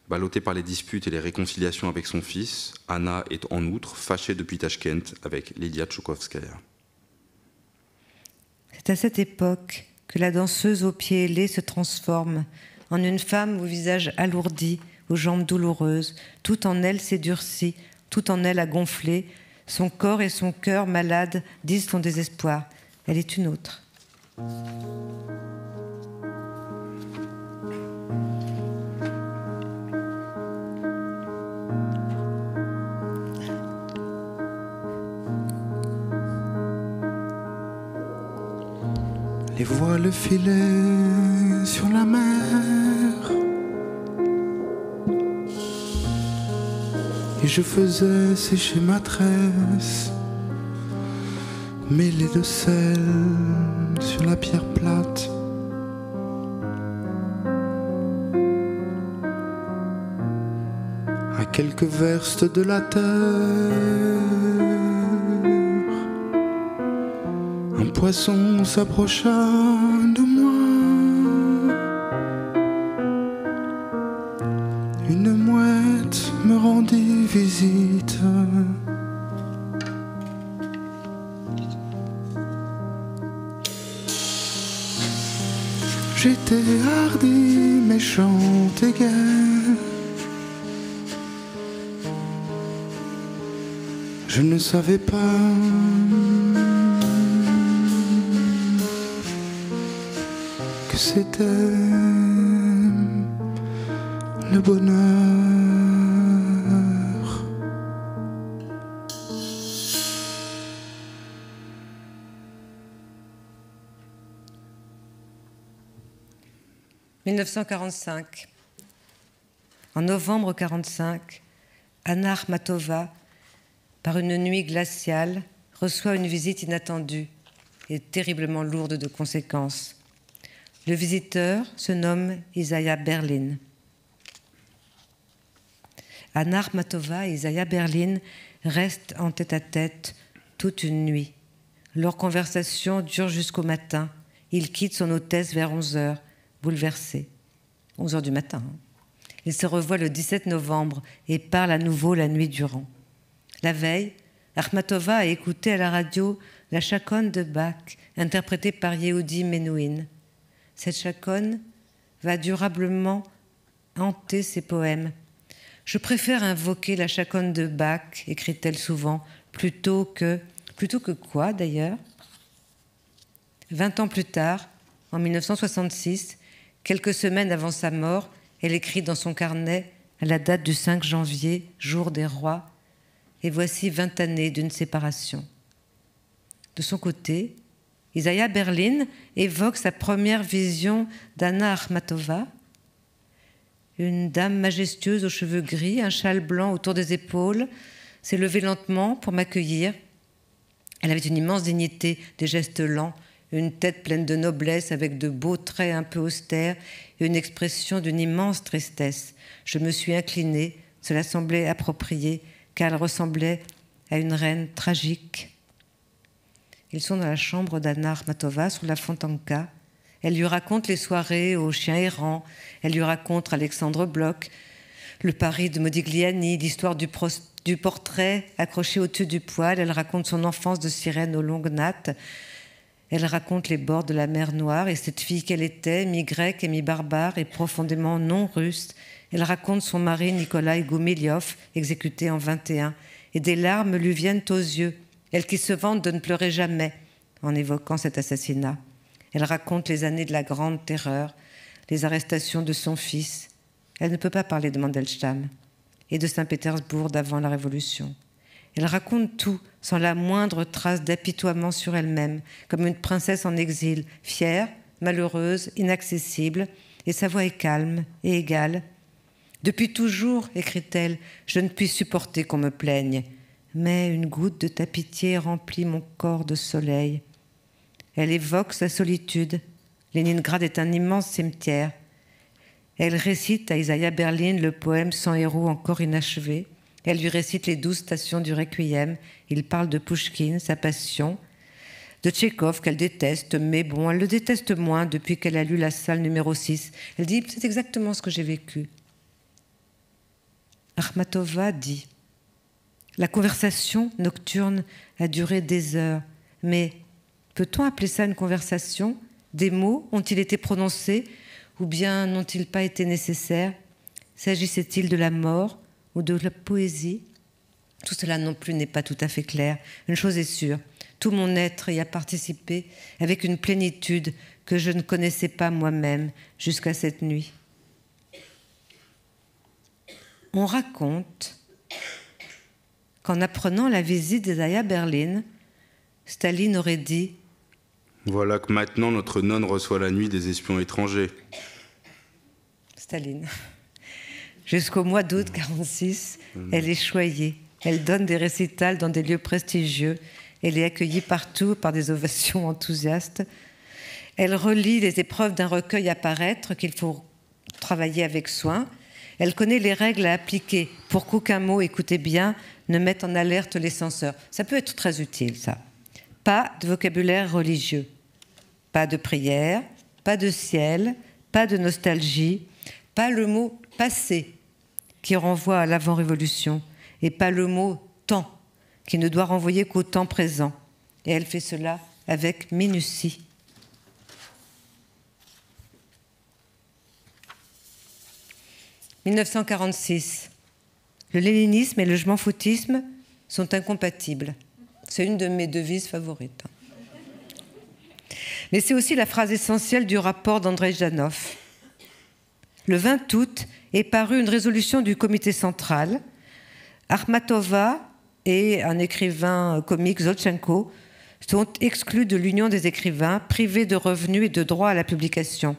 C: Ballottée par les disputes et les réconciliations avec son fils, Anna est en outre fâchée depuis Tachkent avec Lydia Tchoukovskaya.
A: C'est à cette époque que la danseuse aux pieds ailés se transforme en une femme au visage alourdi, aux jambes douloureuses. Tout en elle s'est durci, tout en elle a gonflé. Son corps et son cœur malades disent son désespoir. Elle est une autre.
B: Les voiles filaient sur la mer et je faisais sécher ma tresse mêlée de sel sur la pierre plate. À quelques verstes de la terre, un poisson s'approcha de moi. Une mouette me rendit visite. J'étais hardie, méchante et gaie. Je ne savais pas que c'était le bonheur.
A: 1945. En novembre 1945, Anna Akhmatova, par une nuit glaciale, reçoit une visite inattendue et terriblement lourde de conséquences. Le visiteur se nomme Isaiah Berlin. Anna Akhmatova et Isaiah Berlin restent en tête-à-tête toute une nuit. Leur conversation dure jusqu'au matin. Il quitte son hôtesse vers 11h, bouleversé. 11h du matin. Il se revoit le 17 novembre et parle à nouveau la nuit durant. La veille, Akhmatova a écouté à la radio la chaconne de Bach, interprétée par Yehudi Menuhin. Cette chaconne va durablement hanter ses poèmes. Je préfère invoquer la chaconne de Bach, écrit-elle souvent, plutôt que quoi d'ailleurs ? 20 ans plus tard, en 1966, quelques semaines avant sa mort, elle écrit dans son carnet, à la date du 5 janvier, jour des rois, et voici 20 années d'une séparation. De son côté, Isaiah Berlin évoque sa première vision d'Anna Akhmatova, une dame majestueuse aux cheveux gris, un châle blanc autour des épaules, s'est levée lentement pour m'accueillir. Elle avait une immense dignité, des gestes lents, une tête pleine de noblesse avec de beaux traits un peu austères et une expression d'une immense tristesse. Je me suis inclinée, cela semblait approprié, car elle ressemblait à une reine tragique. Ils sont dans la chambre d'Anna Akhmatova, sur la Fontanka. Elle lui raconte les soirées aux chiens errants, elle lui raconte Alexandre Bloch, le Paris de Modigliani, l'histoire du portrait accroché au-dessus du poêle, elle raconte son enfance de sirène aux longues nattes, elle raconte les bords de la mer Noire et cette fille qu'elle était, mi-grecque et mi-barbare et profondément non-russe. Elle raconte son mari Nikolai Goumilyov, exécuté en 1921, et des larmes lui viennent aux yeux, elle qui se vante de ne pleurer jamais en évoquant cet assassinat. Elle raconte les années de la Grande Terreur, les arrestations de son fils. Elle ne peut pas parler de Mandelstam et de Saint-Pétersbourg d'avant la Révolution. Elle raconte tout sans la moindre trace d'apitoiement sur elle-même, comme une princesse en exil, fière, malheureuse, inaccessible, et sa voix est calme et égale. « Depuis toujours, écrit-elle, je ne puis supporter qu'on me plaigne, mais une goutte de ta pitié remplit mon corps de soleil. » Elle évoque sa solitude. Léningrad est un immense cimetière. Elle récite à Isaiah Berlin le poème Sans héros encore inachevé. Elle lui récite les 12 stations du Requiem. Il parle de Pouchkine, sa passion, de Tchekhov qu'elle déteste, mais bon, elle le déteste moins depuis qu'elle a lu La salle numéro 6. Elle dit « c'est exactement ce que j'ai vécu ». Akhmatova dit « La conversation nocturne a duré des heures, mais peut-on appeler ça une conversation ? Des mots ont-ils été prononcés ou bien n'ont-ils pas été nécessaires ? S'agissait-il de la mort ou de la poésie ? Tout cela non plus n'est pas tout à fait clair. Une chose est sûre, tout mon être y a participé avec une plénitude que je ne connaissais pas moi-même jusqu'à cette nuit. » On raconte qu'en apprenant la visite d'Isaiah Berlin, Staline aurait dit «
C: Voilà que maintenant notre nonne reçoit la nuit des espions étrangers. »
A: Staline. Jusqu'au mois d'août 1946, elle est choyée. Elle donne des récitals dans des lieux prestigieux. Elle est accueillie partout par des ovations enthousiastes. Elle relit les épreuves d'un recueil à paraître qu'il faut travailler avec soin. Elle connaît les règles à appliquer pour qu'aucun mot, écoutez bien, ne mette en alerte les censeurs. Ça peut être très utile, ça. Pas de vocabulaire religieux, pas de prière, pas de ciel, pas de nostalgie, pas le mot « passé » qui renvoie à l'avant-révolution et pas le mot « temps » qui ne doit renvoyer qu'au temps présent. Et elle fait cela avec minutie. « 1946. Le léninisme et le je m'en foutisme sont incompatibles. » C'est une de mes devises favorites. Mais c'est aussi la phrase essentielle du rapport d'Andrei Zhdanov. Le 20 août est parue une résolution du comité central. Akhmatova et un écrivain comique, Zolchenko, sont exclus de l'Union des écrivains, privés de revenus et de droit à la publication.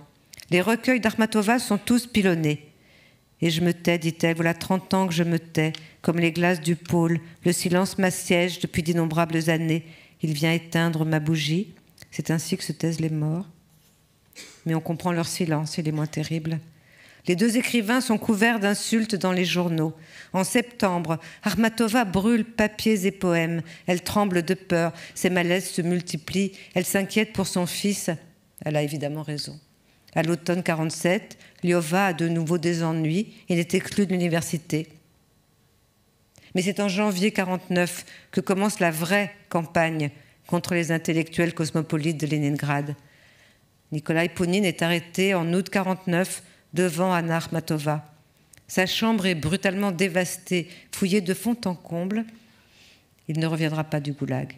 A: Les recueils d'Akhmatova sont tous pilonnés. Et je me tais, dit-elle, voilà 30 ans que je me tais, comme les glaces du pôle. Le silence m'assiège depuis d'innombrables années. Il vient éteindre ma bougie. C'est ainsi que se taisent les morts. Mais on comprend leur silence, il est moins terrible. Les deux écrivains sont couverts d'insultes dans les journaux. En septembre, Akhmatova brûle papiers et poèmes. Elle tremble de peur. Ses malaises se multiplient. Elle s'inquiète pour son fils. Elle a évidemment raison. À l'automne 1947, Lyova a de nouveau des ennuis. Il est exclu de l'université. Mais c'est en janvier 1949 que commence la vraie campagne contre les intellectuels cosmopolites de Leningrad. Nikolai Pounine est arrêté en août 1949 devant Anna Akhmatova. Sa chambre est brutalement dévastée, fouillée de fond en comble. Il ne reviendra pas du goulag.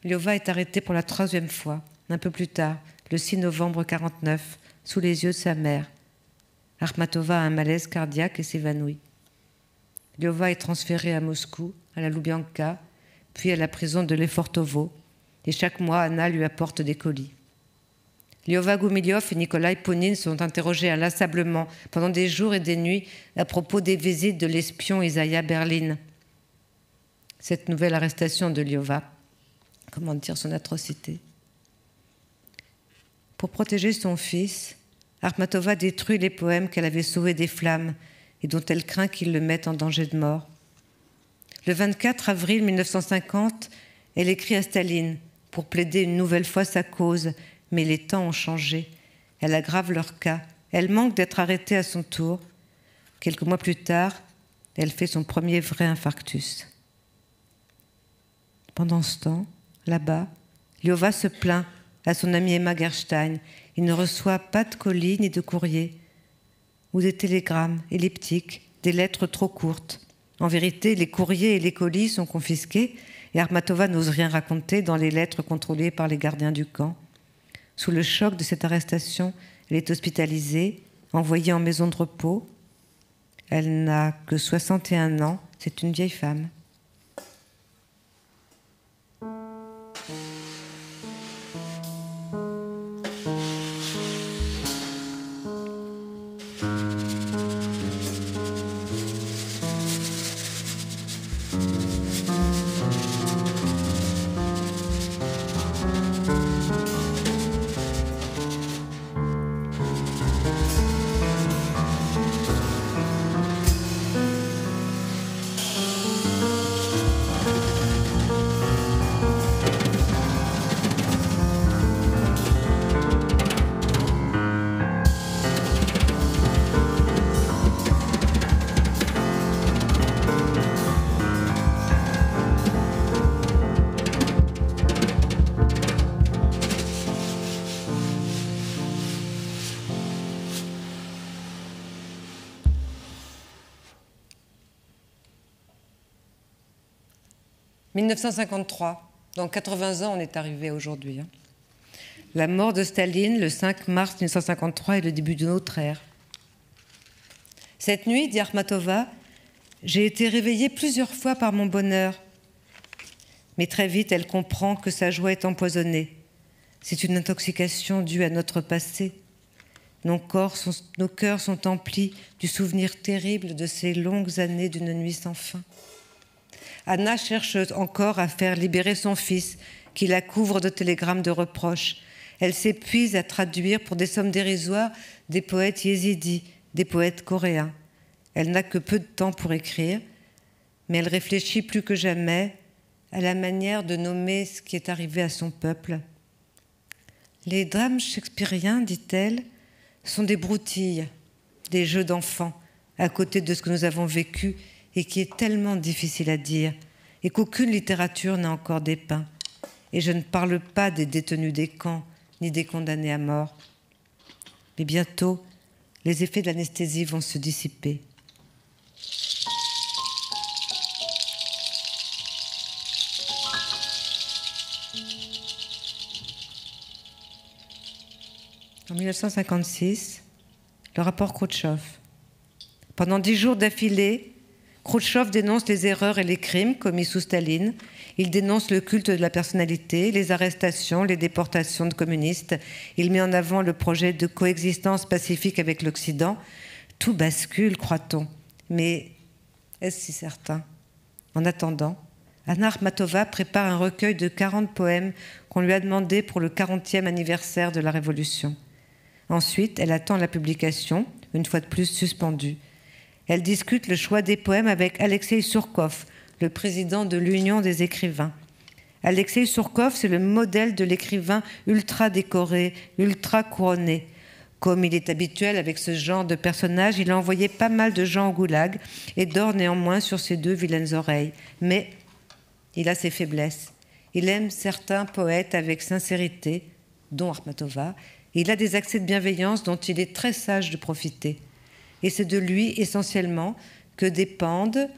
A: Lyova est arrêtée pour la 3e fois, un peu plus tard, le 6 novembre 1949, sous les yeux de sa mère. Akhmatova a un malaise cardiaque et s'évanouit. Lyova est transférée à Moscou, à la Loubianka, puis à la prison de Lefortovo, et chaque mois, Anna lui apporte des colis. Lyova Goumilyov et Nikolai Pounine sont interrogés inlassablement pendant des jours et des nuits à propos des visites de l'espion Isaiah Berlin. Cette nouvelle arrestation de Lyova, comment dire son atrocité? Pour protéger son fils, Akhmatova détruit les poèmes qu'elle avait sauvés des flammes et dont elle craint qu'ils le mettent en danger de mort. Le 24 avril 1950, elle écrit à Staline pour plaider une nouvelle fois sa cause, mais les temps ont changé. Elle aggrave leur cas. Elle manque d'être arrêtée à son tour. Quelques mois plus tard, elle fait son premier vrai infarctus. Pendant ce temps, là-bas, Lyova se plaint à son amie Emma Gerstein. Il ne reçoit pas de colis ni de courrier, ou des télégrammes elliptiques, des lettres trop courtes. En vérité, les courriers et les colis sont confisqués et Akhmatova n'ose rien raconter dans les lettres contrôlées par les gardiens du camp. Sous le choc de cette arrestation, elle est hospitalisée, envoyée en maison de repos. Elle n'a que 61 ans, c'est une vieille femme. 1953. Dans 80 ans, on est arrivé aujourd'hui. La mort de Staline, le 5 mars 1953, est le début d'une autre ère. Cette nuit, dit Akhmatova, j'ai été réveillée plusieurs fois par mon bonheur. Mais très vite, elle comprend que sa joie est empoisonnée. C'est une intoxication due à notre passé. Nos cœurs sont emplis du souvenir terrible de ces longues années d'une nuit sans fin. Anna cherche encore à faire libérer son fils, qui la couvre de télégrammes de reproches. Elle s'épuise à traduire pour des sommes dérisoires des poètes yézidis, des poètes coréens. Elle n'a que peu de temps pour écrire, mais elle réfléchit plus que jamais à la manière de nommer ce qui est arrivé à son peuple. Les drames shakespeariens, dit-elle, sont des broutilles, des jeux d'enfants, à côté de ce que nous avons vécu et qui est tellement difficile à dire, et qu'aucune littérature n'a encore dépeint. Et je ne parle pas des détenus des camps, ni des condamnés à mort. Mais bientôt, les effets de l'anesthésie vont se dissiper. En 1956, le rapport Khrouchtchev. Pendant 10 jours d'affilée, Khrouchtchev dénonce les erreurs et les crimes commis sous Staline. Il dénonce le culte de la personnalité, les arrestations, les déportations de communistes. Il met en avant le projet de coexistence pacifique avec l'Occident. Tout bascule, croit-on. Mais est-ce si certain? En attendant, Anna Akhmatova prépare un recueil de 40 poèmes qu'on lui a demandé pour le 40e anniversaire de la Révolution. Ensuite, elle attend la publication, une fois de plus suspendue. Elle discute le choix des poèmes avec Alexeï Surkov, le président de l'Union des écrivains. Alexeï Surkov, c'est le modèle de l'écrivain ultra décoré, ultra couronné. Comme il est habituel avec ce genre de personnage, il a envoyé pas mal de gens au goulag et dort néanmoins sur ses 2 vilaines oreilles. Mais il a ses faiblesses. Il aime certains poètes avec sincérité, dont Akhmatova. Il a des accès de bienveillance dont il est très sage de profiter. Et c'est de lui, essentiellement, que dépendent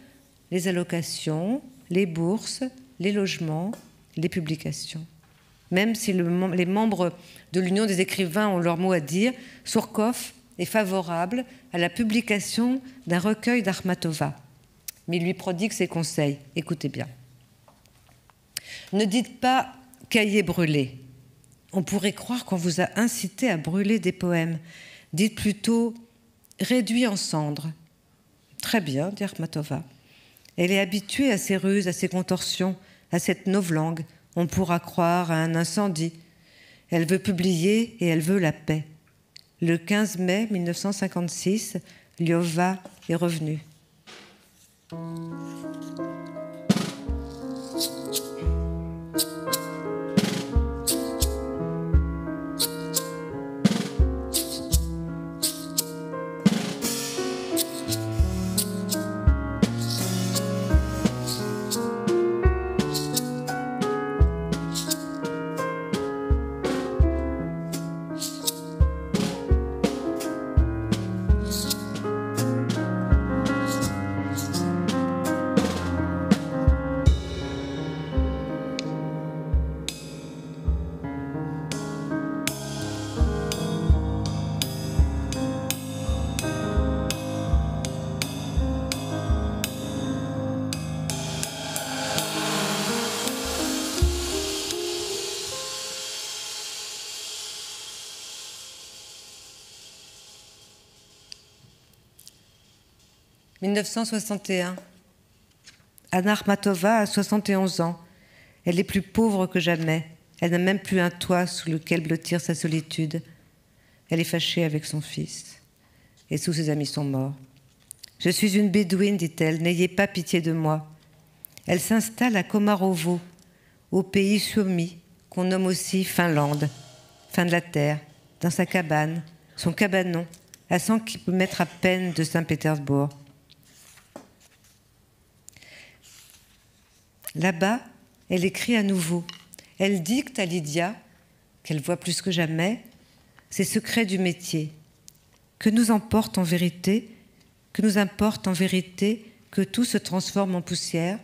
A: les allocations, les bourses, les logements, les publications. Même si les membres de l'Union des écrivains ont leur mot à dire, Surkov est favorable à la publication d'un recueil d'Akhmatova. Mais il lui prodigue ses conseils. Écoutez bien. Ne dites pas « cahier brûlé ». On pourrait croire qu'on vous a incité à brûler des poèmes. Dites plutôt « réduit en cendres ». Très bien, dit Akhmatova. Elle est habituée à ces ruses, à ces contorsions, à cette novlangue. On pourra croire à un incendie. Elle veut publier et elle veut la paix. Le 15 mai 1956, Lyova est revenue. « 1961. Anna Akhmatova a 71 ans. Elle est plus pauvre que jamais. Elle n'a même plus un toit sous lequel blottir sa solitude. Elle est fâchée avec son fils. Et tous ses amis sont morts. « Je suis une bédouine, dit-elle, n'ayez pas pitié de moi. » Elle s'installe à Komarovo, au pays Suomi, qu'on nomme aussi Finlande, fin de la terre, dans sa cabane, son cabanon, à 100 km à peine de Saint-Pétersbourg. Là-bas, elle écrit à nouveau. Elle dicte à Lydia, qu'elle voit plus que jamais, ses secrets du métier. Que nous importe en vérité, que nous importe en vérité que tout se transforme en poussière?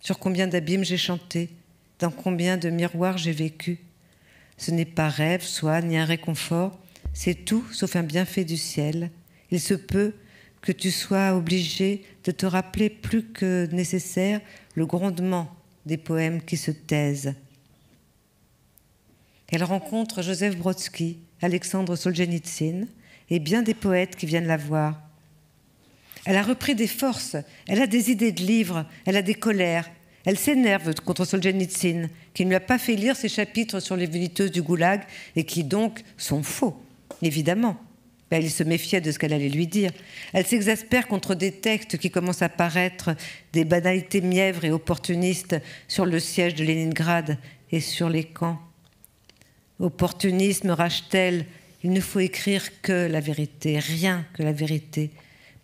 A: Sur combien d'abîmes j'ai chanté, dans combien de miroirs j'ai vécu. Ce n'est pas rêve, soin, ni un réconfort, c'est tout sauf un bienfait du ciel. Il se peut que tu sois obligé de te rappeler plus que nécessaire le grondement des poèmes qui se taisent. Elle rencontre Joseph Brodsky, Alexandre Solzhenitsyn et bien des poètes qui viennent la voir. Elle a repris des forces, elle a des idées de livres, elle a des colères. Elle s'énerve contre Solzhenitsyn, qui ne lui a pas fait lire ses chapitres sur les visiteuses du goulag et qui donc sont faux, évidemment. Elle se méfiait de ce qu'elle allait lui dire. Elle s'exaspère contre des textes qui commencent à paraître, des banalités mièvres et opportunistes sur le siège de Leningrad et sur les camps. Opportunisme, rage-t-elle, il ne faut écrire que la vérité, rien que la vérité.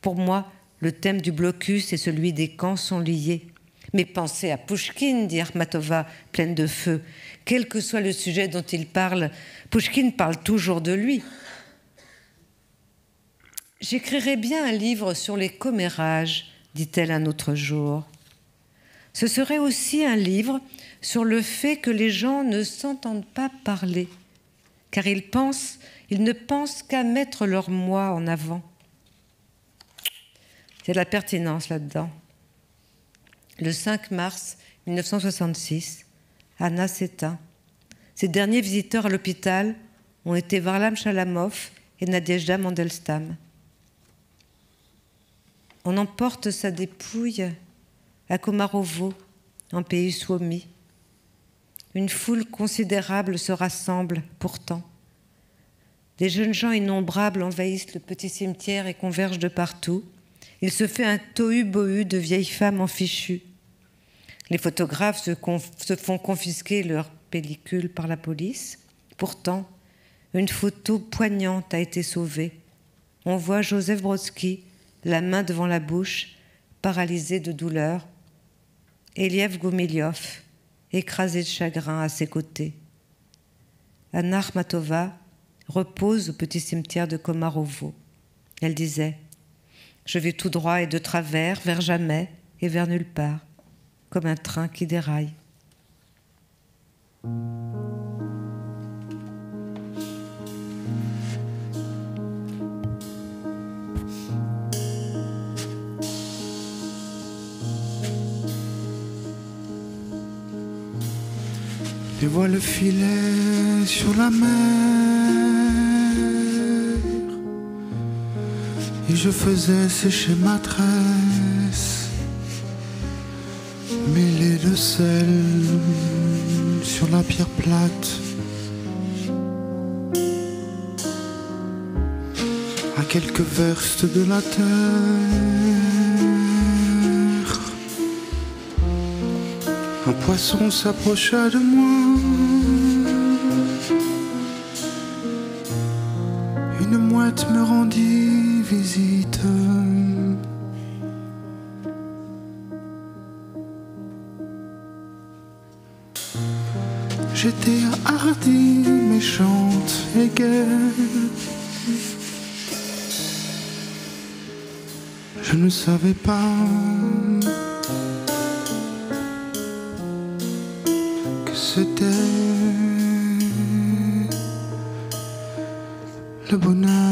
A: Pour moi, le thème du blocus et celui des camps sont liés. Mais pensez à Pouchkine, dit Akhmatova, pleine de feu. Quel que soit le sujet dont il parle, Pouchkine parle toujours de lui. J'écrirai bien un livre sur les commérages, dit-elle un autre jour. Ce serait aussi un livre sur le fait que les gens ne s'entendent pas parler, car ils ne pensent qu'à mettre leur moi en avant. Il y a de la pertinence là-dedans. Le 5 mars 1966, Anna s'éteint. Ses derniers visiteurs à l'hôpital ont été Varlam Chalamov et Nadejda Mandelstam. On emporte sa dépouille à Komarovo, en pays Suomi. Une foule considérable se rassemble pourtant. Des jeunes gens innombrables envahissent le petit cimetière et convergent de partout. Il se fait un tohu-bohu de vieilles femmes en fichu. Les photographes se font confisquer leurs pellicules par la police. Pourtant, une photo poignante a été sauvée. On voit Joseph Brodsky, la main devant la bouche, paralysé de douleur. Eliev Gomiliov, écrasé de chagrin à ses côtés. Anna Akhmatova repose au petit cimetière de Komarovo. Elle disait « Je vais tout droit et de travers, vers jamais et vers nulle part, comme un train qui déraille. »
B: Les voiles filaient sur la mer et je faisais sécher ma tresse, mêlée de sel sur la pierre plate. À quelques verstes de la terre, un poisson s'approcha de moi. Une mouette me rendit visite. J'étais hardie, méchante et gaie. Je ne savais pas que c'était le bonheur.